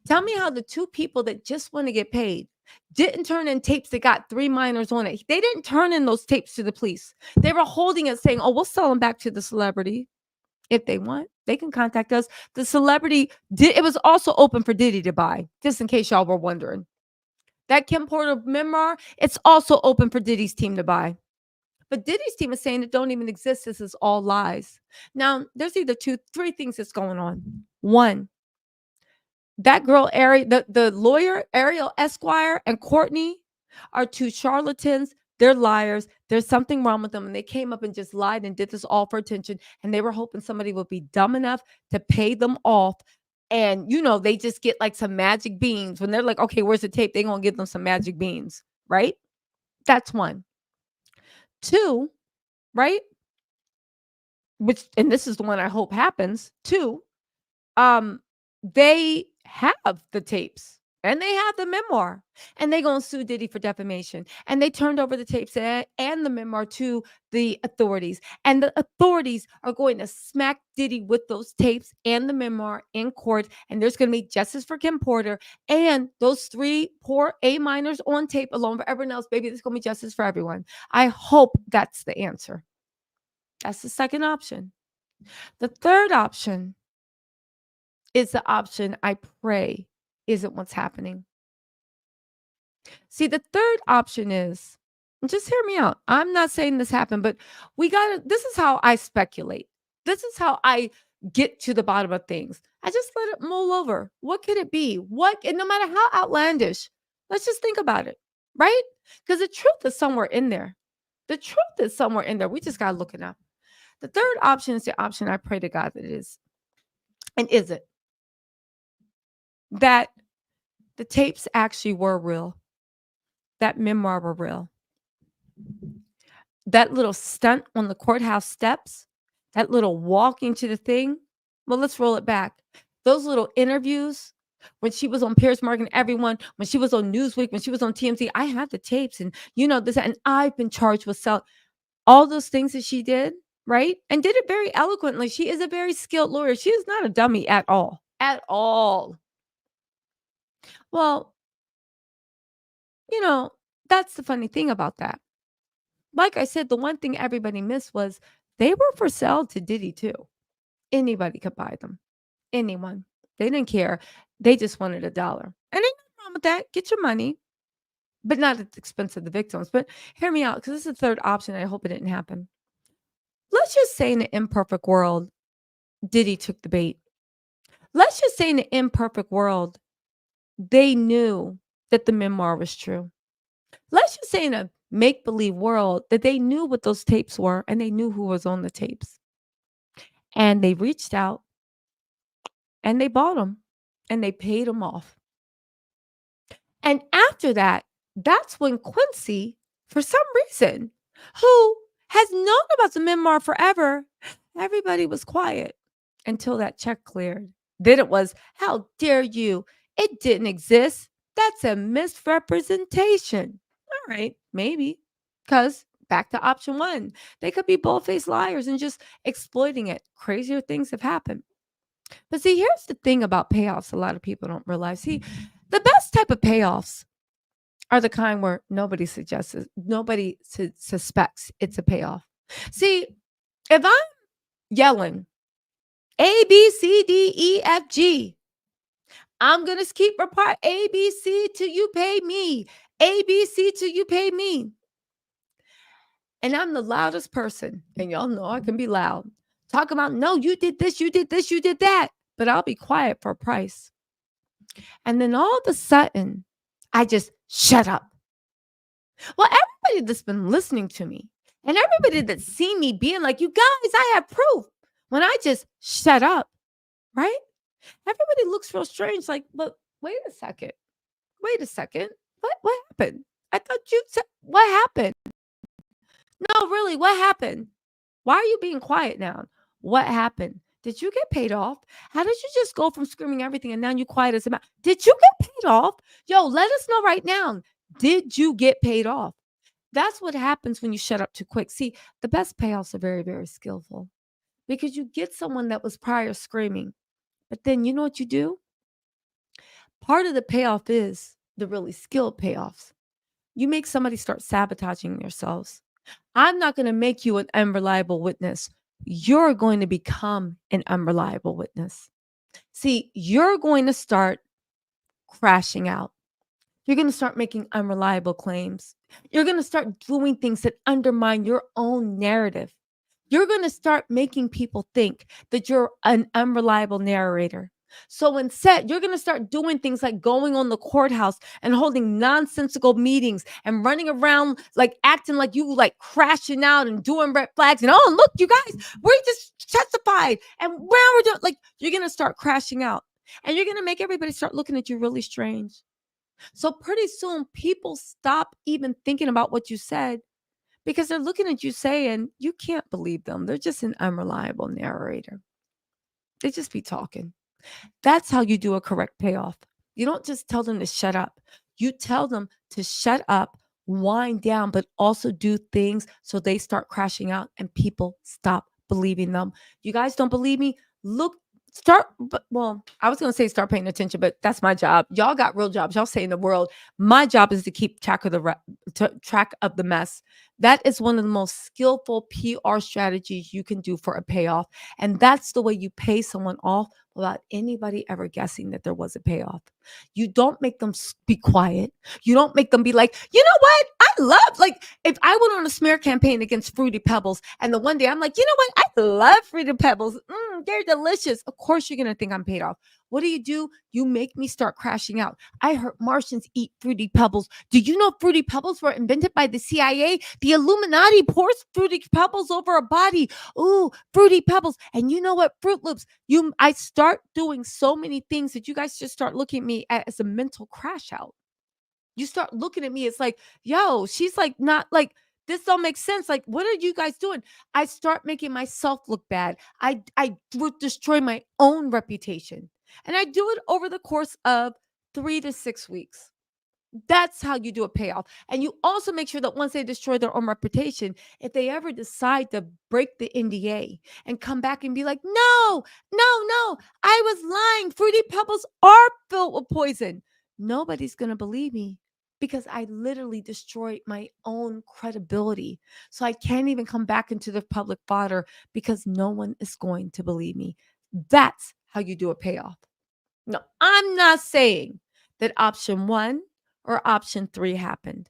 Tell me how the 2 people that just want to get paid didn't turn in tapes that got 3 minors on it. They didn't turn in those tapes to the police. They were holding it saying, oh, we'll sell them back to the celebrity. If they want, they can contact us. The celebrity it was also open for Diddy to buy, just in case y'all were wondering. That Kim Porter memoir, it's also open for Diddy's team to buy. But Diddy's team is saying it don't even exist. This is all lies. Now, there's either 3 things that's going on. One, that girl, the lawyer, Ariel Esquire and Courtney are 2 charlatans. They're liars. There's something wrong with them. And they came up and just lied and did this all for attention. And they were hoping somebody would be dumb enough to pay them off. And, they just get like some magic beans. When they're like, okay, where's the tape? They're going to give them some magic beans, right? That's 1. 2, right? And this is the one I hope happens. 2, they have the tapes. And they have the memoir, and they're going to sue Diddy for defamation. And they turned over the tapes and the memoir to the authorities. And the authorities are going to smack Diddy with those tapes and the memoir in court. And there's going to be justice for Kim Porter and those 3 poor A minors on tape alone for everyone else. Baby, there's going to be justice for everyone. I hope that's the answer. That's the second option. The third option is the option I pray isn't what's happening. See, the third option is, just hear me out. I'm not saying this happened, but this is how I speculate. This is how I get to the bottom of things. I just let it mull over. What could it be? And no matter how outlandish, let's just think about it, right? Because the truth is somewhere in there. The truth is somewhere in there. We just got to look it up. The third option is the option I pray to God that it is. And is it? That the tapes actually were real. That memoir were real. That little stunt on the courthouse steps, that little walking to the thing. Well, let's roll it back. Those little interviews When she was on Pierce Morgan, everyone, when she was on Newsweek, when she was on TMZ, I have the tapes and this, and I've been charged with all those things that she did, right? And did it very eloquently. She is a very skilled lawyer. She is not a dummy at all. At all. Well, you know, that's the funny thing about that. Like I said, the one thing everybody missed was they were for sale to Diddy too. Anybody could buy them. Anyone. They didn't care. They just wanted $1. And ain't nothing wrong with that. Get your money, but not at the expense of the victims. But hear me out, because this is the third option. I hope it didn't happen. Let's just say in an imperfect world, Diddy took the bait. Let's just say in an imperfect world, they knew that the memoir was true. Let's just say in a make-believe world that they knew what those tapes were and they knew who was on the tapes. And they reached out and they bought them and they paid them off. And after that, that's when Quincy, for some reason, who has known about the memoir forever, everybody was quiet until that check cleared. Then it was, how dare you? It didn't exist. That's a misrepresentation. All right, maybe. Because back to option one, they could be bold-faced liars and just exploiting it. Crazier things have happened. But see, here's the thing about payoffs a lot of people don't realize. See, the best type of payoffs are the kind where nobody suspects it's a payoff. See, if I'm yelling A, B, C, D, E, F, G, I'm going to keep report A, B, C till you pay me. A, B, C till you pay me. And I'm the loudest person. And y'all know I can be loud. Talk about, no, you did this, you did this, you did that. But I'll be quiet for a price. And then all of a sudden, I just shut up. Well, everybody that's been listening to me and everybody that's seen me being like, you guys, I have proof. When I just shut up, right? Everybody looks real strange. Like, but wait a second. Wait a second. What happened? I thought you said, what happened? No, really, what happened? Why are you being quiet now? What happened? Did you get paid off? How did you just go from screaming everything and now you quiet as a mouse? Did you get paid off? Yo, let us know right now. Did you get paid off? That's what happens when you shut up too quick. See, the best payoffs are very, very skillful because you get someone that was prior screaming. But then you know what you do? Part of the payoff is the really skilled payoffs. You make somebody start sabotaging themselves. I'm not going to make you an unreliable witness. You're going to become an unreliable witness. See, you're going to start crashing out. You're going to start making unreliable claims. You're going to start doing things that undermine your own narrative. You're going to start making people think that you're an unreliable narrator. So instead, you're going to start doing things like going on the courthouse and holding nonsensical meetings and running around like acting like you like crashing out and doing red flags and oh look, you guys, we just testified and where we're doing like you're going to start crashing out and you're going to make everybody start looking at you really strange. So pretty soon people stop even thinking about what you said because they're looking at you saying you can't believe them. They're just an unreliable narrator. They just be talking. That's how you do a correct payoff. You don't just tell them to shut up. You tell them to shut up, wind down, but also do things so they start crashing out and people stop believing them. You guys don't believe me? I was going to say start paying attention, but that's my job. Y'all got real jobs. Y'all say in the world. My job is to keep track of the mess. That is one of the most skillful PR strategies you can do for a payoff. And that's the way you pay someone off without anybody ever guessing that there was a payoff. You don't make them be quiet. You don't make them be like, you know what? I love, like, if I went on a smear campaign against Fruity Pebbles and the one day I'm like, you know what? I love Fruity Pebbles. They're delicious. Of course you're going to think I'm paid off. What do? You make me start crashing out. I heard Martians eat Fruity Pebbles. Do you know Fruity Pebbles were invented by the CIA? The Illuminati pours Fruity Pebbles over a body. Ooh, Fruity Pebbles. And you know what? Fruit Loops. I start doing so many things that you guys just start looking at me as a mental crash out. You start looking at me. It's like, yo, she's like, not like, this don't make sense. Like, what are you guys doing? I start making myself look bad. I would destroy my own reputation And I do it over the course of 3 to 6 weeks. That's how you do a payoff. And you also make sure that once they destroy their own reputation, if they ever decide to break the NDA and come back and be like, no, no, I was lying. Fruity Pebbles are filled with poison. Nobody's going to believe me because I literally destroyed my own credibility. So I can't even come back into the public fodder because no one is going to believe me. That's how you do a payoff. No, I'm not saying that option one or option three happened.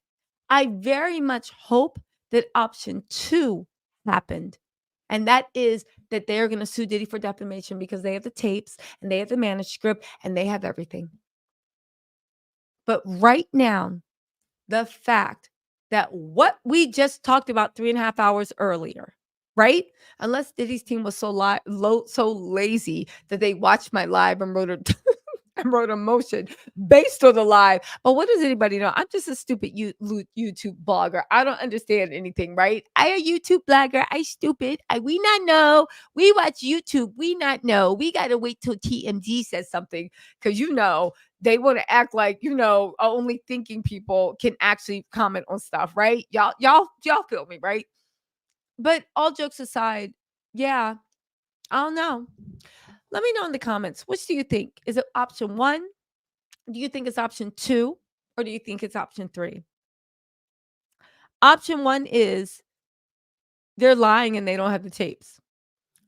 I very much hope that option two happened. And that is that they're going to sue Diddy for defamation because they have the tapes and they have the manuscript and they have everything. But right now, the fact that what we just talked about 3.5 hours earlier, right? Unless Diddy's team was so lazy that they watched my live and wrote a and wrote a motion based on the live. But what does anybody know? I'm just a stupid YouTube blogger. I don't understand anything, right? I a YouTube blogger. I stupid. We not know. We watch YouTube. We not know. We got to wait till TMZ says something because they want to act like only thinking people can actually comment on stuff, right? Y'all feel me, right? But all jokes aside, yeah, I don't know. Let me know in the comments. Which do you think? Is it option one? Do you think it's option two? Or do you think it's option three? Option one is they're lying and they don't have the tapes.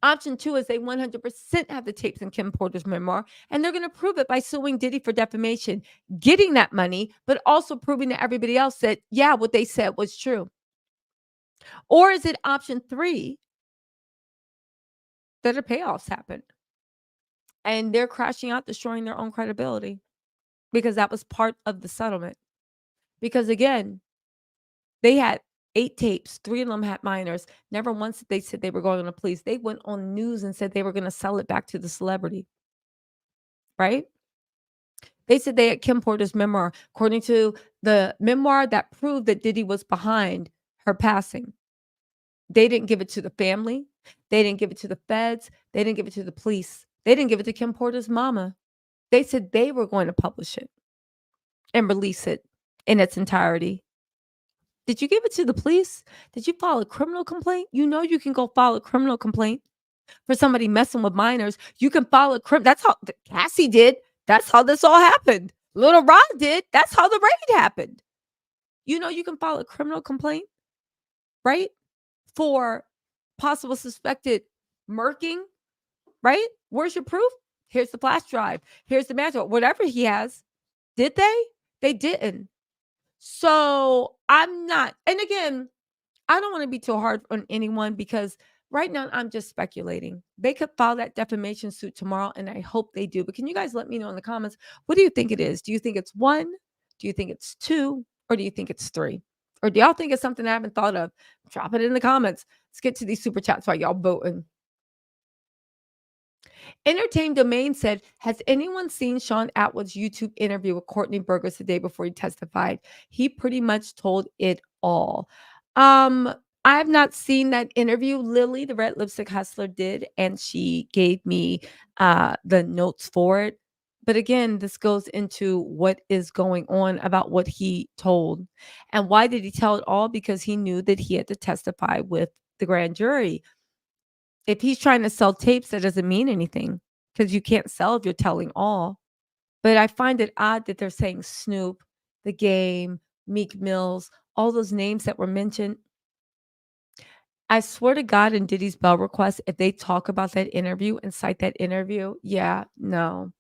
Option two is they 100% have the tapes in Kim Porter's memoir, and they're going to prove it by suing Diddy for defamation, getting that money, but also proving to everybody else that, yeah, what they said was true. Or is it option three that the payoffs happened and they're crashing out, destroying their own credibility because that was part of the settlement? Because again, they had 8 tapes, 3 of them had minors. Never once did they said they were going to police. They went on news and said they were going to sell it back to the celebrity, right? They said they had Kim Porter's memoir, according to the memoir that proved that Diddy was behind her passing. They didn't give it to the family. They didn't give it to the feds. They didn't give it to the police. They didn't give it to Kim Porter's mama. They said they were going to publish it and release it in its entirety. Did you give it to the police? Did you file a criminal complaint? You know you can go file a criminal complaint for somebody messing with minors. You can file a that's how Cassie did. That's how this all happened. Little Rod did. That's how the raid happened. You know you can file a criminal complaint, right? For possible suspected murking, right? Where's your proof? Here's the flash drive. Here's the mantle. Whatever he has. Did they? They didn't. So I'm not. And again, I don't want to be too hard on anyone because right now I'm just speculating. They could file that defamation suit tomorrow, and I hope they do. But can you guys let me know in the comments? What do you think it is? Do you think it's one? Do you think it's two? Or do you think it's three? Or do y'all think it's something I haven't thought of? Drop it in the comments. Let's get to these super chats while y'all voting. Entertain Domain said, has anyone seen Sean Atwood's YouTube interview with Courtney Burgos the day before he testified? He pretty much told it all. I have not seen that interview. Lily, the Red Lipstick Hustler, did, and she gave me the notes for it. But again, this goes into what is going on about what he told. And why did he tell it all? Because he knew that he had to testify with the grand jury. If he's trying to sell tapes, that doesn't mean anything because you can't sell if you're telling all. But I find it odd that they're saying Snoop, The Game, Meek Mills, all those names that were mentioned. I swear to God, in Diddy's bail request, if they talk about that interview and cite that interview, yeah, no.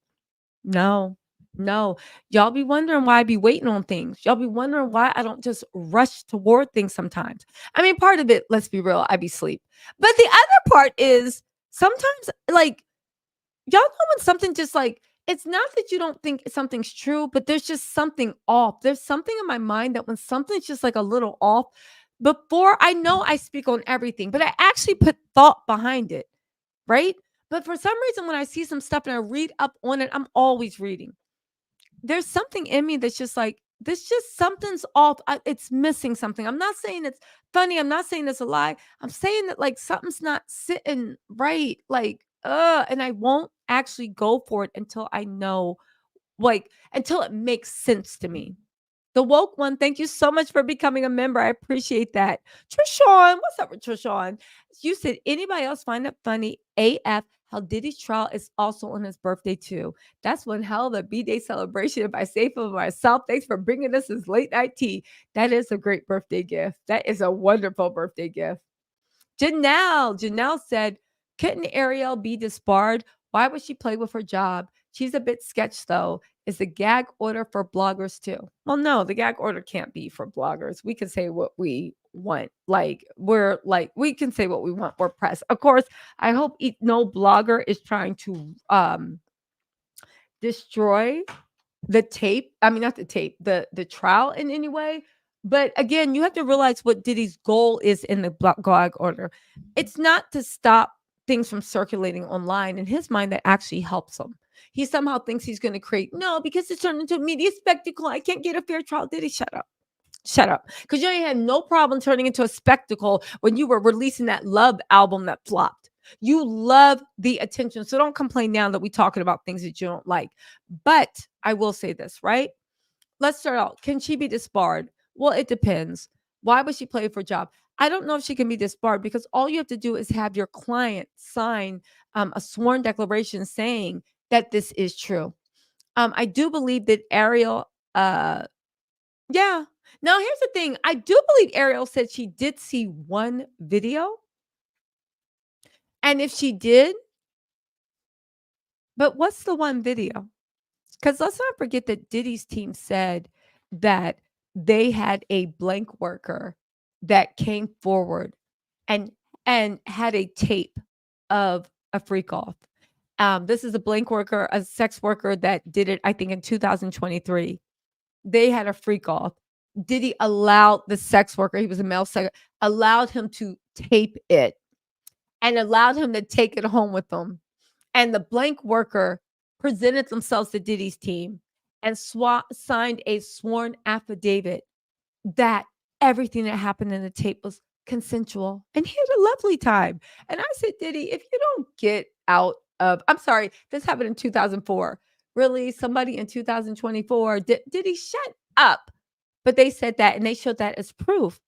Y'all be wondering why I be waiting on things. Y'all be wondering why I don't just rush toward things sometimes. I mean, part of it, let's be real, I be sleep. But the other part is sometimes, like, y'all know when something just like, it's not that you don't think something's true, but there's just something off. There's something in my mind that when something's just like a little off, before I know I speak on everything, but I actually put thought behind it, right? But for some reason, when I see some stuff and I read up on it, I'm always reading. There's something in me that's just like, this just something's off. It's missing something. I'm not saying it's funny. I'm not saying it's a lie. I'm saying that like something's not sitting right. Like, and I won't actually go for it until I know, like, until it makes sense to me. The woke one, thank you so much for becoming a member. I appreciate that. Trishawn, what's up with Trishawn? You said anybody else find it funny? AF, how Diddy's trial is also on his birthday too. That's one hell of a B-day celebration if I say for myself. Thanks for bringing us this late night tea. That is a great birthday gift. That is a wonderful birthday gift. Janelle said, couldn't Ariel be disbarred? Why would she play with her job? She's a bit sketch though. Is the gag order for bloggers too? Well, no, the gag order can't be for bloggers. We can say what we want. We can say what we want. We're press. Of course, I hope no blogger is trying to destroy the tape. I mean, not the tape, the trial in any way. But again, you have to realize what Diddy's goal is in the gag order. It's not to stop things from circulating online. In his mind, that actually helps him. He somehow thinks he's going to create, no, because it's turned into a media spectacle. I can't get a fair trial. Diddy, shut up. Shut up. Because you ain't had no problem turning into a spectacle when you were releasing that Love album that flopped. You love the attention. So don't complain now that we're talking about things that you don't like. But I will say this, right? Let's start out. Can she be disbarred? Well, it depends. Why would she play for a job? I don't know if she can be disbarred because all you have to do is have your client sign a sworn declaration saying that this is true. I do believe that Ariel, yeah. Now, here's the thing. I do believe Ariel said she did see one video. And if she did, but what's the one video? Because let's not forget that Diddy's team said that they had a blank worker that came forward and had a tape of a freak off. This is a blank worker, a sex worker that did it, I think, in 2023. They had a freak off. Diddy allowed the sex worker, he was a male sex, allowed him to tape it and allowed him to take it home with him. And the blank worker presented themselves to Diddy's team and signed a sworn affidavit that everything that happened in the tape was consensual. And he had a lovely time. And I said, Diddy, if you don't get out of, I'm sorry, this happened in 2004. Really? Somebody in 2024? Diddy, shut up. But they said that and they showed that as proof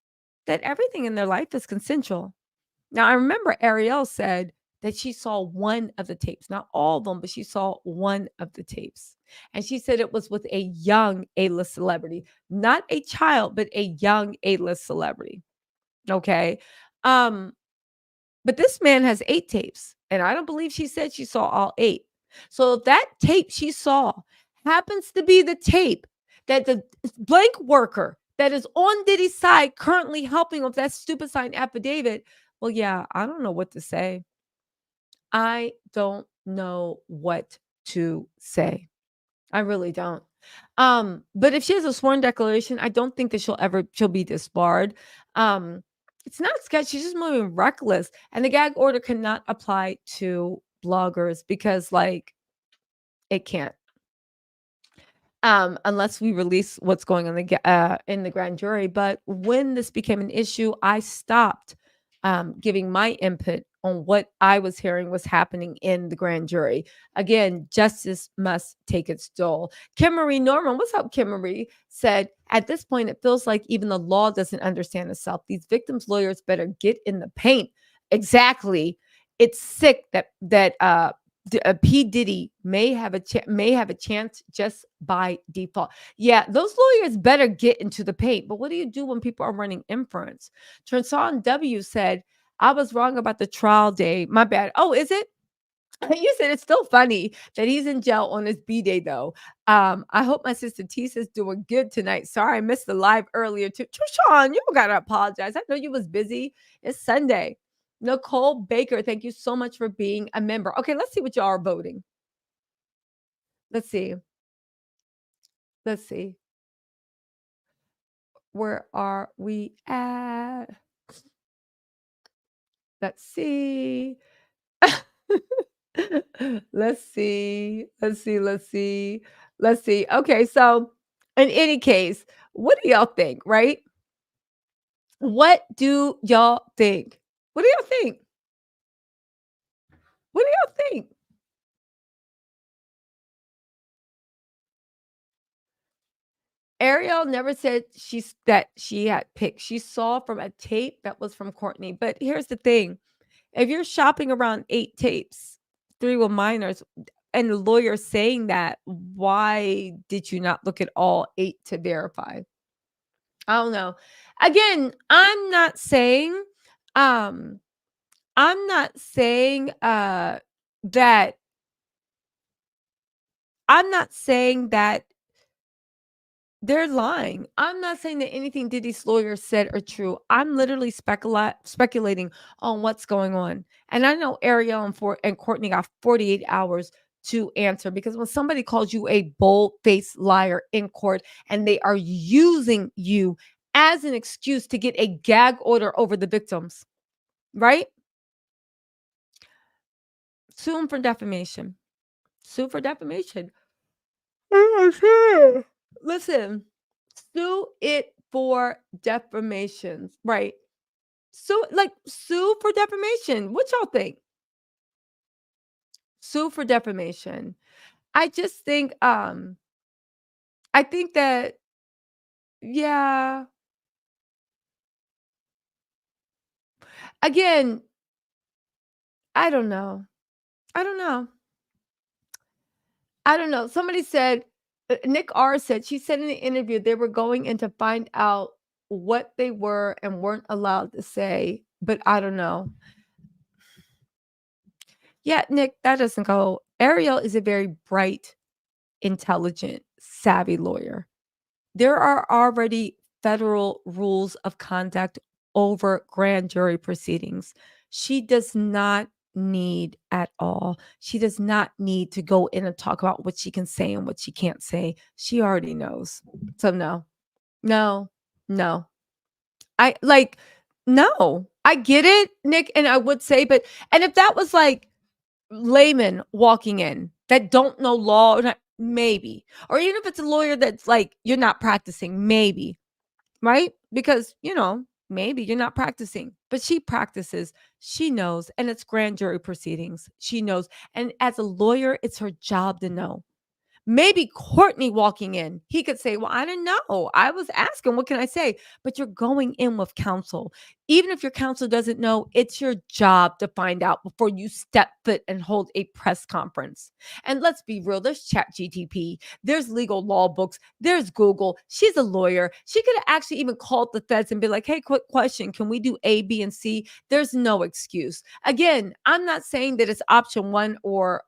that everything in their life is consensual. Now, I remember Ariel said that she saw one of the tapes, not all of them, but she saw one of the tapes. And she said it was with a young A-list celebrity, not a child, but a young A-list celebrity. Okay. But this man has 8 tapes, and I don't believe she said she saw all 8. So if that tape she saw happens to be the tape that the blank worker that is on Diddy's side currently helping with that stupid signed affidavit, well, yeah, I don't know what to say. I don't know what to say. I really don't. But if she has a sworn declaration, I don't think that she'll be disbarred. It's not sketch. She's just moving reckless, and the gag order cannot apply to bloggers because, like, it can't. Unless we release what's going on in the grand jury. But when this became an issue, I stopped giving my input on what I was hearing was happening in the grand jury. Again, justice must take its toll. Kim Marie Norman, what's up, Kim Marie? Said, at this point, it feels like even the law doesn't understand itself. These victims' lawyers better get in the paint. Exactly. It's sick that P. Diddy may have a chance just by default. Yeah, those lawyers better get into the paint. But what do you do when people are running inference? Transon W said, I was wrong about the trial day. My bad. Oh, is it? You said it's still funny that he's in jail on his B-day, though. I hope my sister Tisa's doing good tonight. Sorry, I missed the live earlier too. Trishawn, you don't gotta apologize. I know you was busy. It's Sunday. Nicole Baker, thank you so much for being a member. Okay, let's see what y'all are voting. Let's see. Let's see. Where are we at? Let's see. Let's see. Let's see. Let's see. Let's see. Okay, so in any case, what do y'all think, right? What do y'all think? What do y'all think? What do y'all think? Ariel never said that she had picked. She saw from a tape that was from Courtney. But here's the thing. If you're shopping around 8 tapes, 3 were minors, and the lawyer saying that, why did you not look at all 8 to verify? I don't know. Again, um I'm not saying that I'm not saying that they're lying. I'm not saying that anything Diddy's lawyer said are true. I'm literally speculating on what's going on. And I know Ariel and Courtney got 48 hours to answer, because when somebody calls you a bold-faced liar in court and they are using you as an excuse to get a gag order over the victims, right? Sue 'em for defamation. Sue for defamation. Oh, sure. Listen, sue it for defamation, right? Sue for defamation. What y'all think? Sue for defamation. I just think I think that, yeah, again, I don't know. I don't know. I don't know. Somebody said, Nick R said, she said in the interview they were going in to find out what they were and weren't allowed to say, but I don't know. Yeah, Nick, that doesn't go. Ariel is a very bright, intelligent, savvy lawyer. There are already federal rules of conduct over grand jury proceedings. She does not need at all. She does not need to go in and talk about what she can say and what she can't say. She already knows. So no. No. No. I like no. I get it, Nick, and I would say, but and if that was like laymen walking in that don't know law, maybe. Or even if it's a lawyer that's like, you're not practicing, maybe, right? Because, maybe you're not practicing, but she practices. She knows, and it's grand jury proceedings. She knows. And as a lawyer, it's her job to know. Maybe Courtney walking in, he could say, well, I didn't know. I was asking, what can I say? But you're going in with counsel. Even if your counsel doesn't know, it's your job to find out before you step foot and hold a press conference. And let's be real, there's Chat GTP, there's legal law books, there's Google. She's a lawyer. She could have actually even called the feds and be like, hey, quick question. Can we do A, B, and C? There's no excuse. Again, I'm not saying that it's option 1 or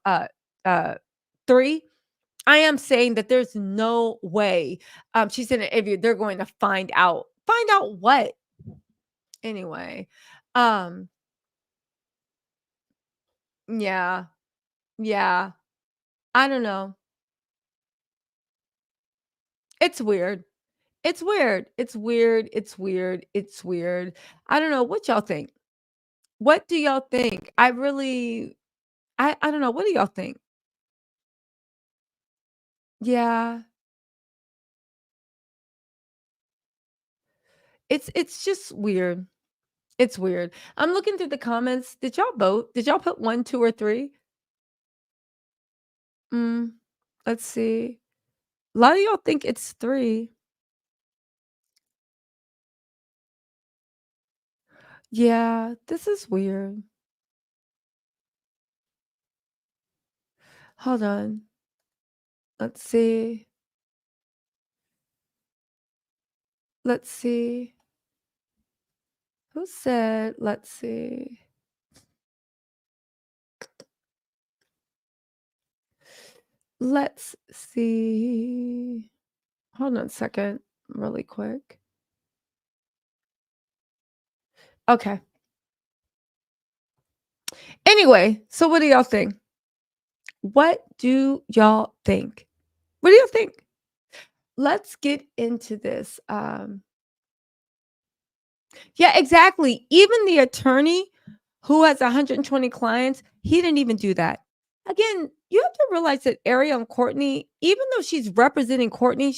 3. I am saying that there's no way, she's in an interview, they're going to find out. Find out what? Anyway, um, yeah, yeah, I don't know. It's weird. It's weird. It's weird. It's weird. It's weird. I don't know what y'all think. What do y'all think? I don't know. What do y'all think? Yeah, it's just weird. It's weird. I'm looking through the comments. Did y'all vote? Did y'all put 1, 2, or 3? Mm, let's see. A lot of y'all think it's 3. Yeah, this is weird. Hold on. Let's see. Let's see. Who said, let's see. Let's see. Hold on a second, really quick. Okay. Anyway, so what do y'all think? What do y'all think? What do y'all think? Let's get into this. Yeah, exactly. Even the attorney who has 120 clients, he didn't even do that. Again, you have to realize that Ariel and Courtney, even though she's representing Courtney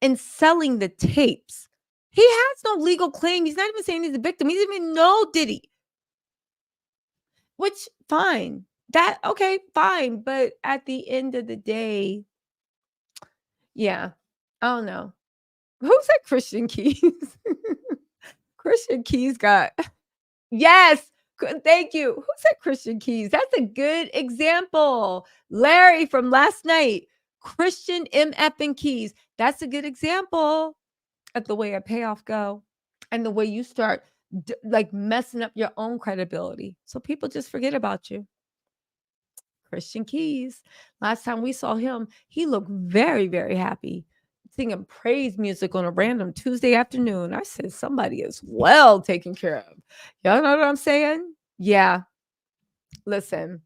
and selling the tapes. He has no legal claim. He's not even saying he's a victim. He doesn't even know Diddy. Which, fine. Okay, fine. But at the end of the day, Yeah. I don't know. Who's that Christian Keys? Christian Keys got yes! Thank you. Who's that Christian Keys? That's a good example. Larry from last night. Christian MF and Keys. That's a good example of the way a payoff go and the way you start like messing up your own credibility. So people just forget about you. Christian Keys. Last time we saw him, he looked very, very happy singing praise music on a random Tuesday afternoon. I said, somebody is well taken care of. Y'all know what I'm saying? Yeah. Listen,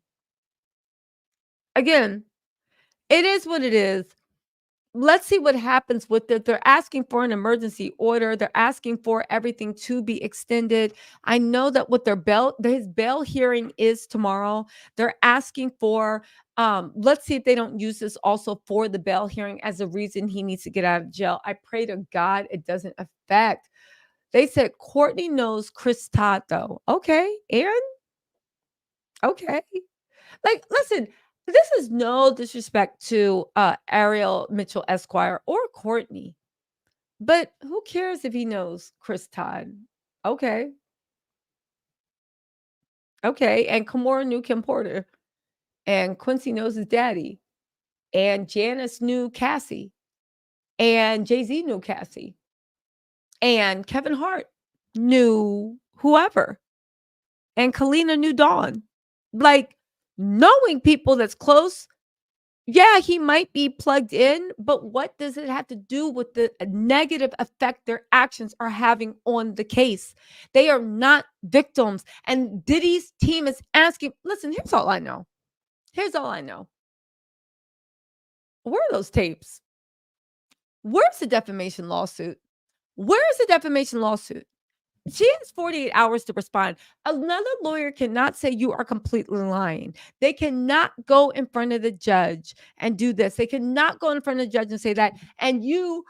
again, it is what it is. Let's see what happens with it. They're asking for an emergency order. They're asking for everything to be extended. I know that what his bail hearing is tomorrow. They're asking for let's see if they don't use this also for the bail hearing as a reason he needs to get out of jail. I pray to God it doesn't affect. They said Courtney knows Chris Todd though. Okay, Aaron? Okay. Like, listen, this is no disrespect to Ariel Mitchell Esquire or Courtney, but who cares if he knows Chris Todd? Okay. Okay. And Kimora knew Kim Porter, and Quincy knows his daddy, and Janice knew Cassie, and Jay-Z knew Cassie, and Kevin Hart knew whoever, and Kalina knew Dawn. Like, knowing people that's close. Yeah, he might be plugged in, but what does it have to do with the negative effect their actions are having on the case? They are not victims. And Diddy's team is asking, listen, here's all I know. Here's all I know. Where are those tapes? Where's the defamation lawsuit? Where's the defamation lawsuit? She has 48 hours to respond. Another lawyer cannot say you are completely lying. They cannot go in front of the judge and do this. They cannot go in front of the judge and say that. And you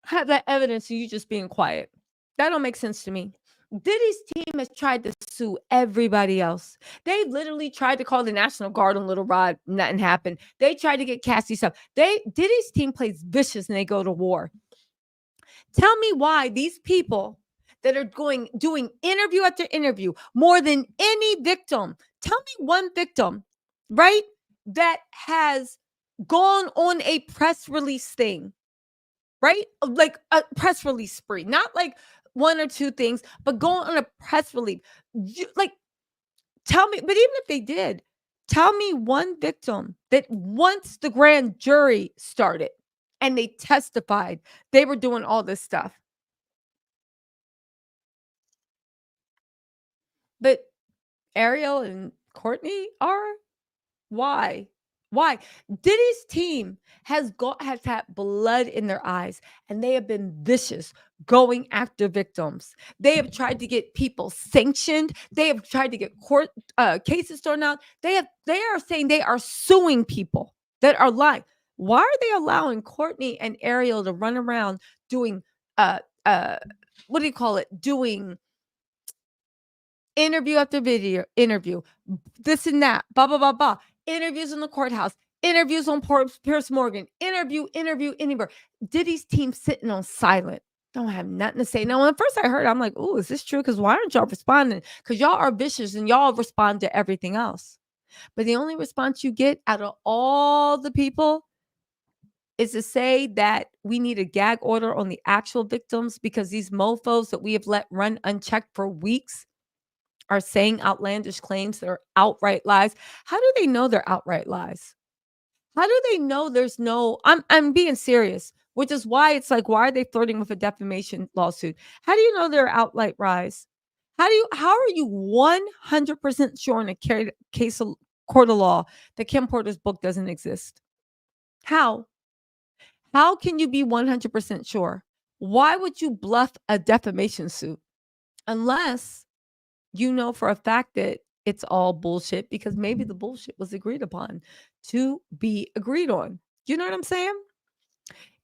have that evidence of you just being quiet. That don't make sense to me. Diddy's team has tried to sue everybody else. They literally tried to call the National Guard on Little Rod. Nothing happened. They tried to get Cassie stuff. Diddy's team plays vicious and they go to war. Tell me why these people that are doing interview after interview more than any victim. Tell me one victim, right? That has gone on a press release thing, right? Like a press release spree, not like one or two things, but going on a press release. Like, tell me, but even if they did, tell me one victim that once the grand jury started and they testified, they were doing all this stuff. But Ariel and Courtney are? Why? Why? Diddy's team has had blood in their eyes and they have been vicious going after victims. They have tried to get people sanctioned. They have tried to get court cases thrown out. They are saying they are suing people that are lying. Why are they allowing Courtney and Ariel to run around doing uh uh what do you call it? Doing interview after video interview, this and that, blah, blah, blah, blah. Interviews in the courthouse, interviews on Pierce Morgan, interview anywhere. Diddy's team sitting on silent. Don't have nothing to say. Now, when first I heard, I'm like, oh, is this true? Because why aren't y'all responding? Because y'all are vicious and y'all respond to everything else. But the only response you get out of all the people is to say that we need a gag order on the actual victims because these mofos that we have let run unchecked for weeks are saying outlandish claims that are outright lies. How do they know they're outright lies? How do they know there's no I'm being serious, which is why it's like, why are they flirting with a defamation lawsuit? How do you know they're outright lies? How are you 100% sure in a case of court of law that Kim Porter's book doesn't exist? How? How can you be 100% sure? Why would you bluff a defamation suit? Unless you know for a fact that it's all bullshit because maybe the bullshit was agreed upon to be agreed on. You know what I'm saying?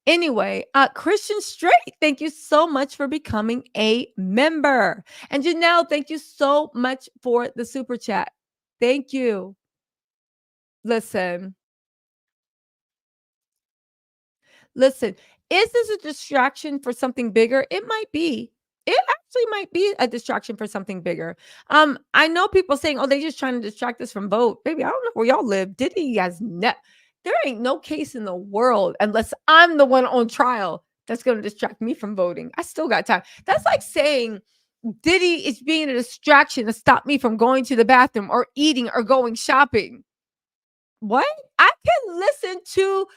Anyway, Christian Straight, thank you so much for becoming a member. And Janelle, thank you so much for the super chat. Thank you. Listen, Listen, is this a distraction for something bigger? It might be. It actually might be a distraction for something bigger. I know people saying, "Oh, they just trying to distract us from vote." Baby, I don't know where y'all live. Diddy has there ain't no case in the world unless I'm the one on trial that's going to distract me from voting. I still got time. That's like saying Diddy is being a distraction to stop me from going to the bathroom or eating or going shopping. What? I can listen to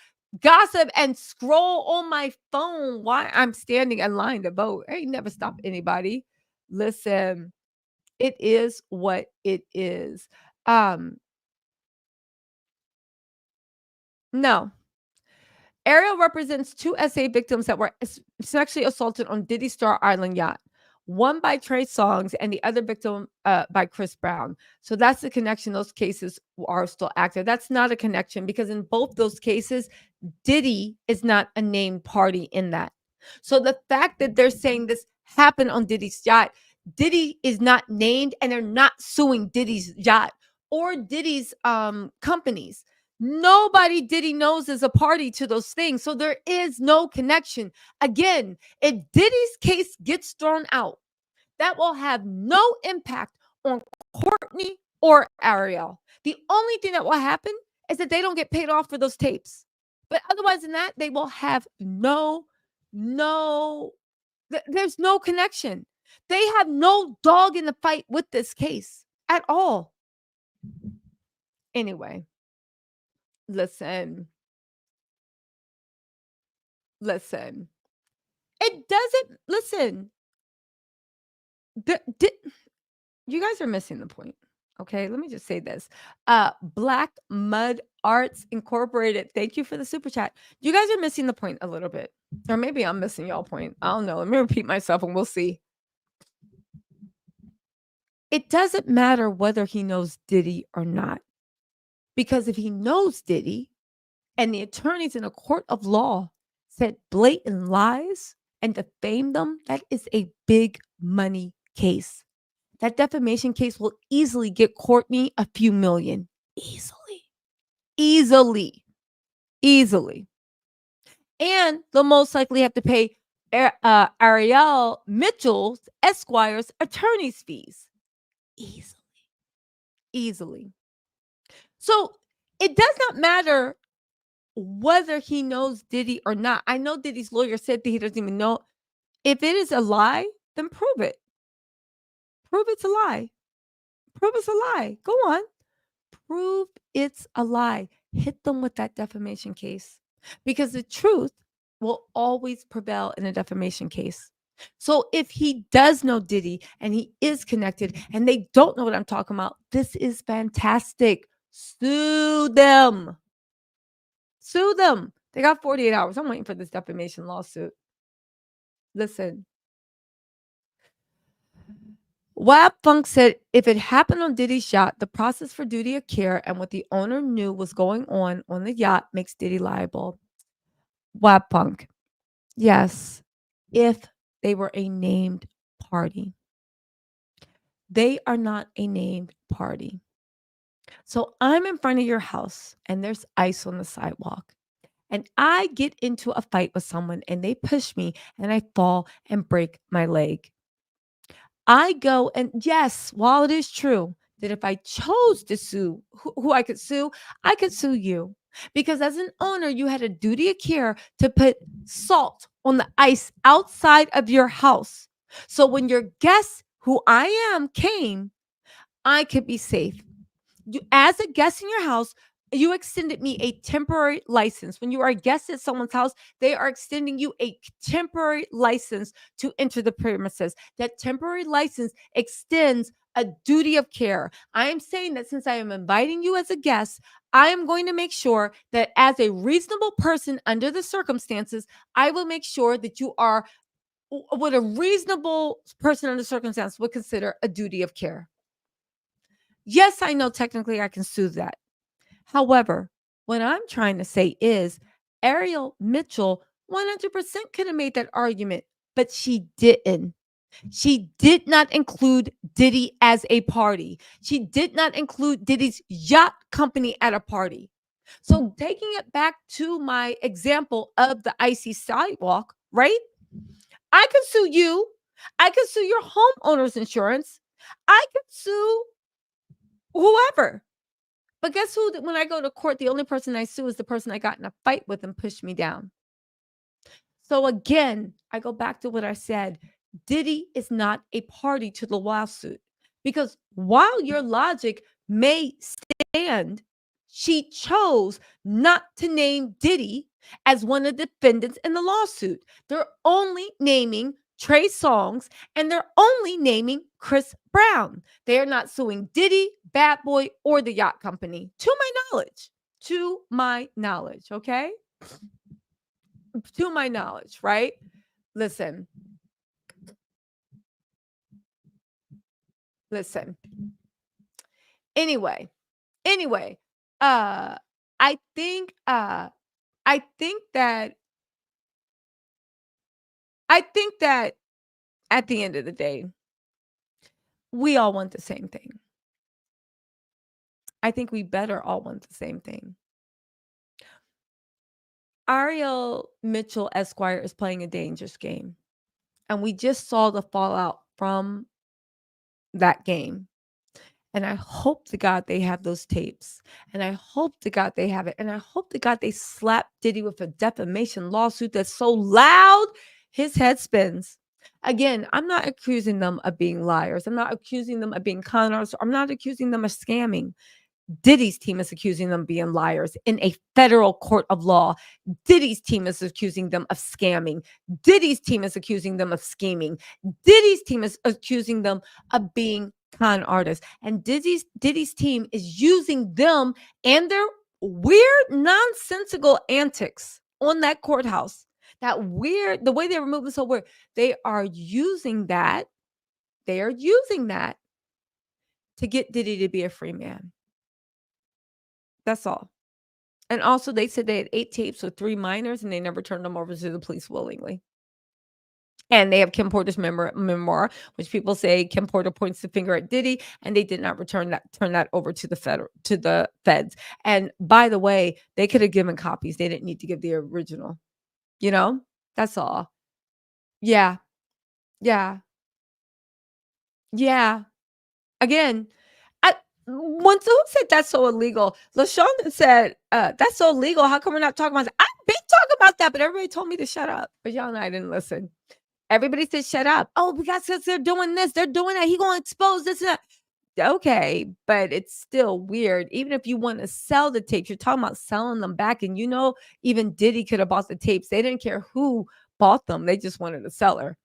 gossip and scroll on my phone while I'm standing in line to vote. I ain't never stopped anybody. Listen, it is what it is. Um, no. Ariel represents two SA victims that were sexually assaulted on Diddy Star Island yacht. One by Trey Songz and the other victim by Chris Brown. So that's the connection. Those cases are still active. That's not a connection because in both those cases, Diddy is not a named party in that. So the fact that they're saying this happened on Diddy's yacht, Diddy is not named and they're not suing Diddy's yacht or Diddy's companies. Nobody Diddy knows is a party to those things. So there is no connection. Again, if Diddy's case gets thrown out, that will have no impact on Courtney or Ariel. The only thing that will happen is that they don't get paid off for those tapes. But otherwise than that, they will have there's no connection. They have no dog in the fight with this case at all. Anyway, listen. It doesn't listen. You guys are missing the point. Okay, let me just say this. Black Mud Arts Incorporated. Thank you for the super chat. You guys are missing the point a little bit. Or maybe I'm missing y'all point. I don't know. Let me repeat myself and we'll see. It doesn't matter whether he knows Diddy or not. Because if he knows Diddy and the attorneys in a court of law said blatant lies and defamed them, that is a big money case. That defamation case will easily get Courtney a few million. Easily. And they'll most likely have to pay Ariel Mitchell's Esquire's attorney's fees. Easily. So it does not matter whether he knows Diddy or not. I know Diddy's lawyer said that he doesn't even know. If it is a lie, then prove it. Prove it's a lie. Prove it's a lie. Go on. Prove it's a lie. Hit them with that defamation case because the truth will always prevail in a defamation case. So if he does know Diddy and he is connected and they don't know what I'm talking about, this is fantastic. Sue them. Sue them. They got 48 hours. I'm waiting for this defamation lawsuit. Listen. Wab Funk said if it happened on Diddy's yacht, the process for duty of care and what the owner knew was going on the yacht makes Diddy liable. Wab Funk. Yes, if they were a named party. They are not a named party. So I'm in front of your house and there's ice on the sidewalk. And I get into a fight with someone and they push me and I fall and break my leg. I go and yes, while it is true that if I chose to sue who I could sue you. Because as an owner, you had a duty of care to put salt on the ice outside of your house. So when your guests, who I am, came, I could be safe. You, as a guest in your house, you extended me a temporary license. When you are a guest at someone's house, they are extending you a temporary license to enter the premises. That temporary license extends a duty of care. I am saying that since I am inviting you as a guest, I am going to make sure that as a reasonable person under the circumstances, I will make sure that you are what a reasonable person under circumstances would consider a duty of care. Yes, I know technically I can sue that. However, what I'm trying to say is Ariel Mitchell 100% could have made that argument, but she didn't. She did not include Diddy as a party. She did not include Diddy's yacht company at a party. So taking it back to my example of the icy sidewalk, right? I could sue you. I could sue your homeowner's insurance. I could sue whoever. But guess who? When I go to court, the only person I sue is the person I got in a fight with and pushed me down. So again, I go back to what I said. Diddy is not a party to the lawsuit because while your logic may stand, she chose not to name Diddy as one of the defendants in the lawsuit. They're only naming Trey Songz and they're only naming Chris Brown. They are not suing Diddy, Bad Boy, or the yacht company, to my knowledge. To my knowledge, okay? To my knowledge, right? Listen, listen. Anyway, uh, I think, I think that, I think that at the end of the day, we all want the same thing. I think we better all want the same thing. Ariel Mitchell Esquire is playing a dangerous game, and we just saw the fallout from that game. And I hope to God they have those tapes. And I hope to God they have it. And I hope to God they slap Diddy with a defamation lawsuit that's so loud his head spins. Again, I'm not accusing them of being liars. I'm not accusing them of being con artists. I'm not accusing them of scamming. Diddy's team is accusing them of being liars in a federal court of law. Diddy's team is accusing them of scamming. Diddy's team is accusing them of scheming. Diddy's team is accusing them of being con artists. And Diddy's team is using them and their weird, nonsensical antics on that courthouse. That weird, the way they were moving so weird. They are using that. They are using that to get Diddy to be a free man. That's all. And also, they said they had 8 tapes with 3 minors, and they never turned them over to the police willingly. And they have Kim Porter's memoir, which people say Kim Porter points the finger at Diddy, and they did not turn that over to the feds. And by the way, they could have given copies. They didn't need to give the original. You know? That's all. Yeah. Yeah. Yeah. Again, I once who said that's so illegal? LaShawn said, that's so illegal. How come we're not talking about that? I've been talking about that, but everybody told me to shut up. But y'all and I didn't listen. Everybody said, shut up. Oh, because they're doing this, they're doing that. He gonna expose this and that. Okay, but it's still weird. Even if you want to sell the tapes, you're talking about selling them back. And even Diddy could have bought the tapes. They didn't care who bought them. They just wanted a seller.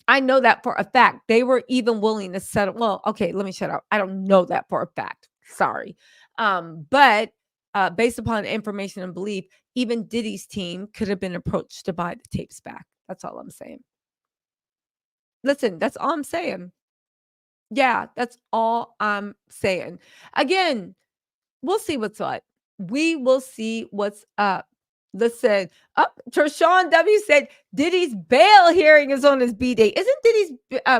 I know that for a fact. They were even willing to settle. Well, okay, let me shut up. I don't know that for a fact. Sorry. But based upon information and belief, even Diddy's team could have been approached to buy the tapes back. That's all I'm saying. Listen, that's all I'm saying. Yeah, that's all I'm saying. Again, we'll see what's up. We will see what's up. Listen, Tershawn W said Diddy's bail hearing is on his B day. Isn't Diddy's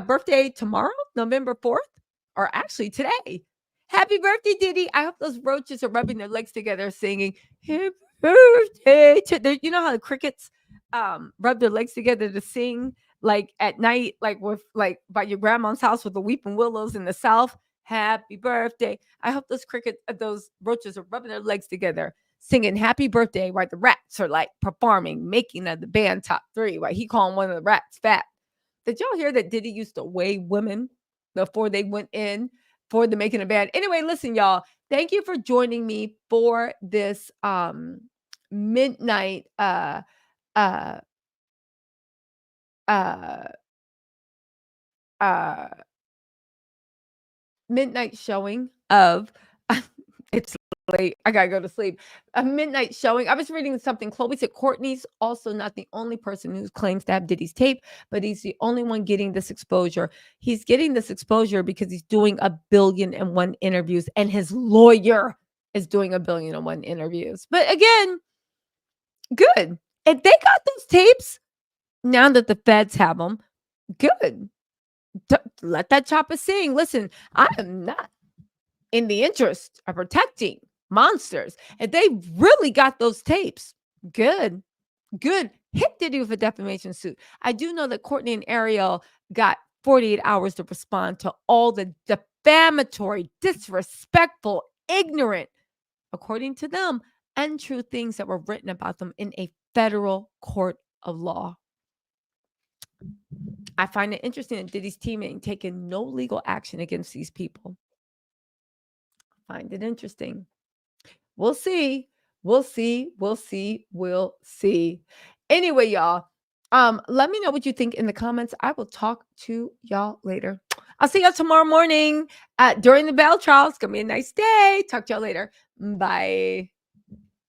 birthday tomorrow, November 4th? Or actually today? Happy birthday, Diddy. I hope those roaches are rubbing their legs together singing happy birthday. You know how the crickets rub their legs together to sing like at night, like by your grandma's house with the weeping willows in the south? Happy birthday. I hope those roaches are rubbing their legs together, singing happy birthday, right? The rats are like performing, making the band top 3, right? He calling one of the rats fat. Did y'all hear that Diddy used to weigh women before they went in for the making a band? Anyway, listen, y'all. Thank you for joining me for this midnight midnight showing of it's late. I gotta go to sleep. A midnight showing. I was reading something. Chloe said Courtney's also not the only person who claims to have Diddy's tape, but he's the only one getting this exposure. He's getting this exposure because he's doing 1,000,000,001 interviews, and his lawyer is doing 1,000,000,001 interviews. But again, good. If they got those tapes, now that the feds have them, good. Let that chopper sing. Listen, I am not in the interest of protecting monsters. And they really got those tapes. Good. Good. Hit Diddy with a defamation suit. I do know that Courtney and Ariel got 48 hours to respond to all the defamatory, disrespectful, ignorant, according to them, untrue things that were written about them in a federal court of law. I find it interesting that Diddy's team ain't taken no legal action against these people. Find it interesting. We'll see. We'll see. We'll see. We'll see. Anyway, y'all, let me know what you think in the comments. I will talk to y'all later. I'll see y'all tomorrow morning during the bell trial. It's gonna be a nice day. Talk to y'all later. Bye.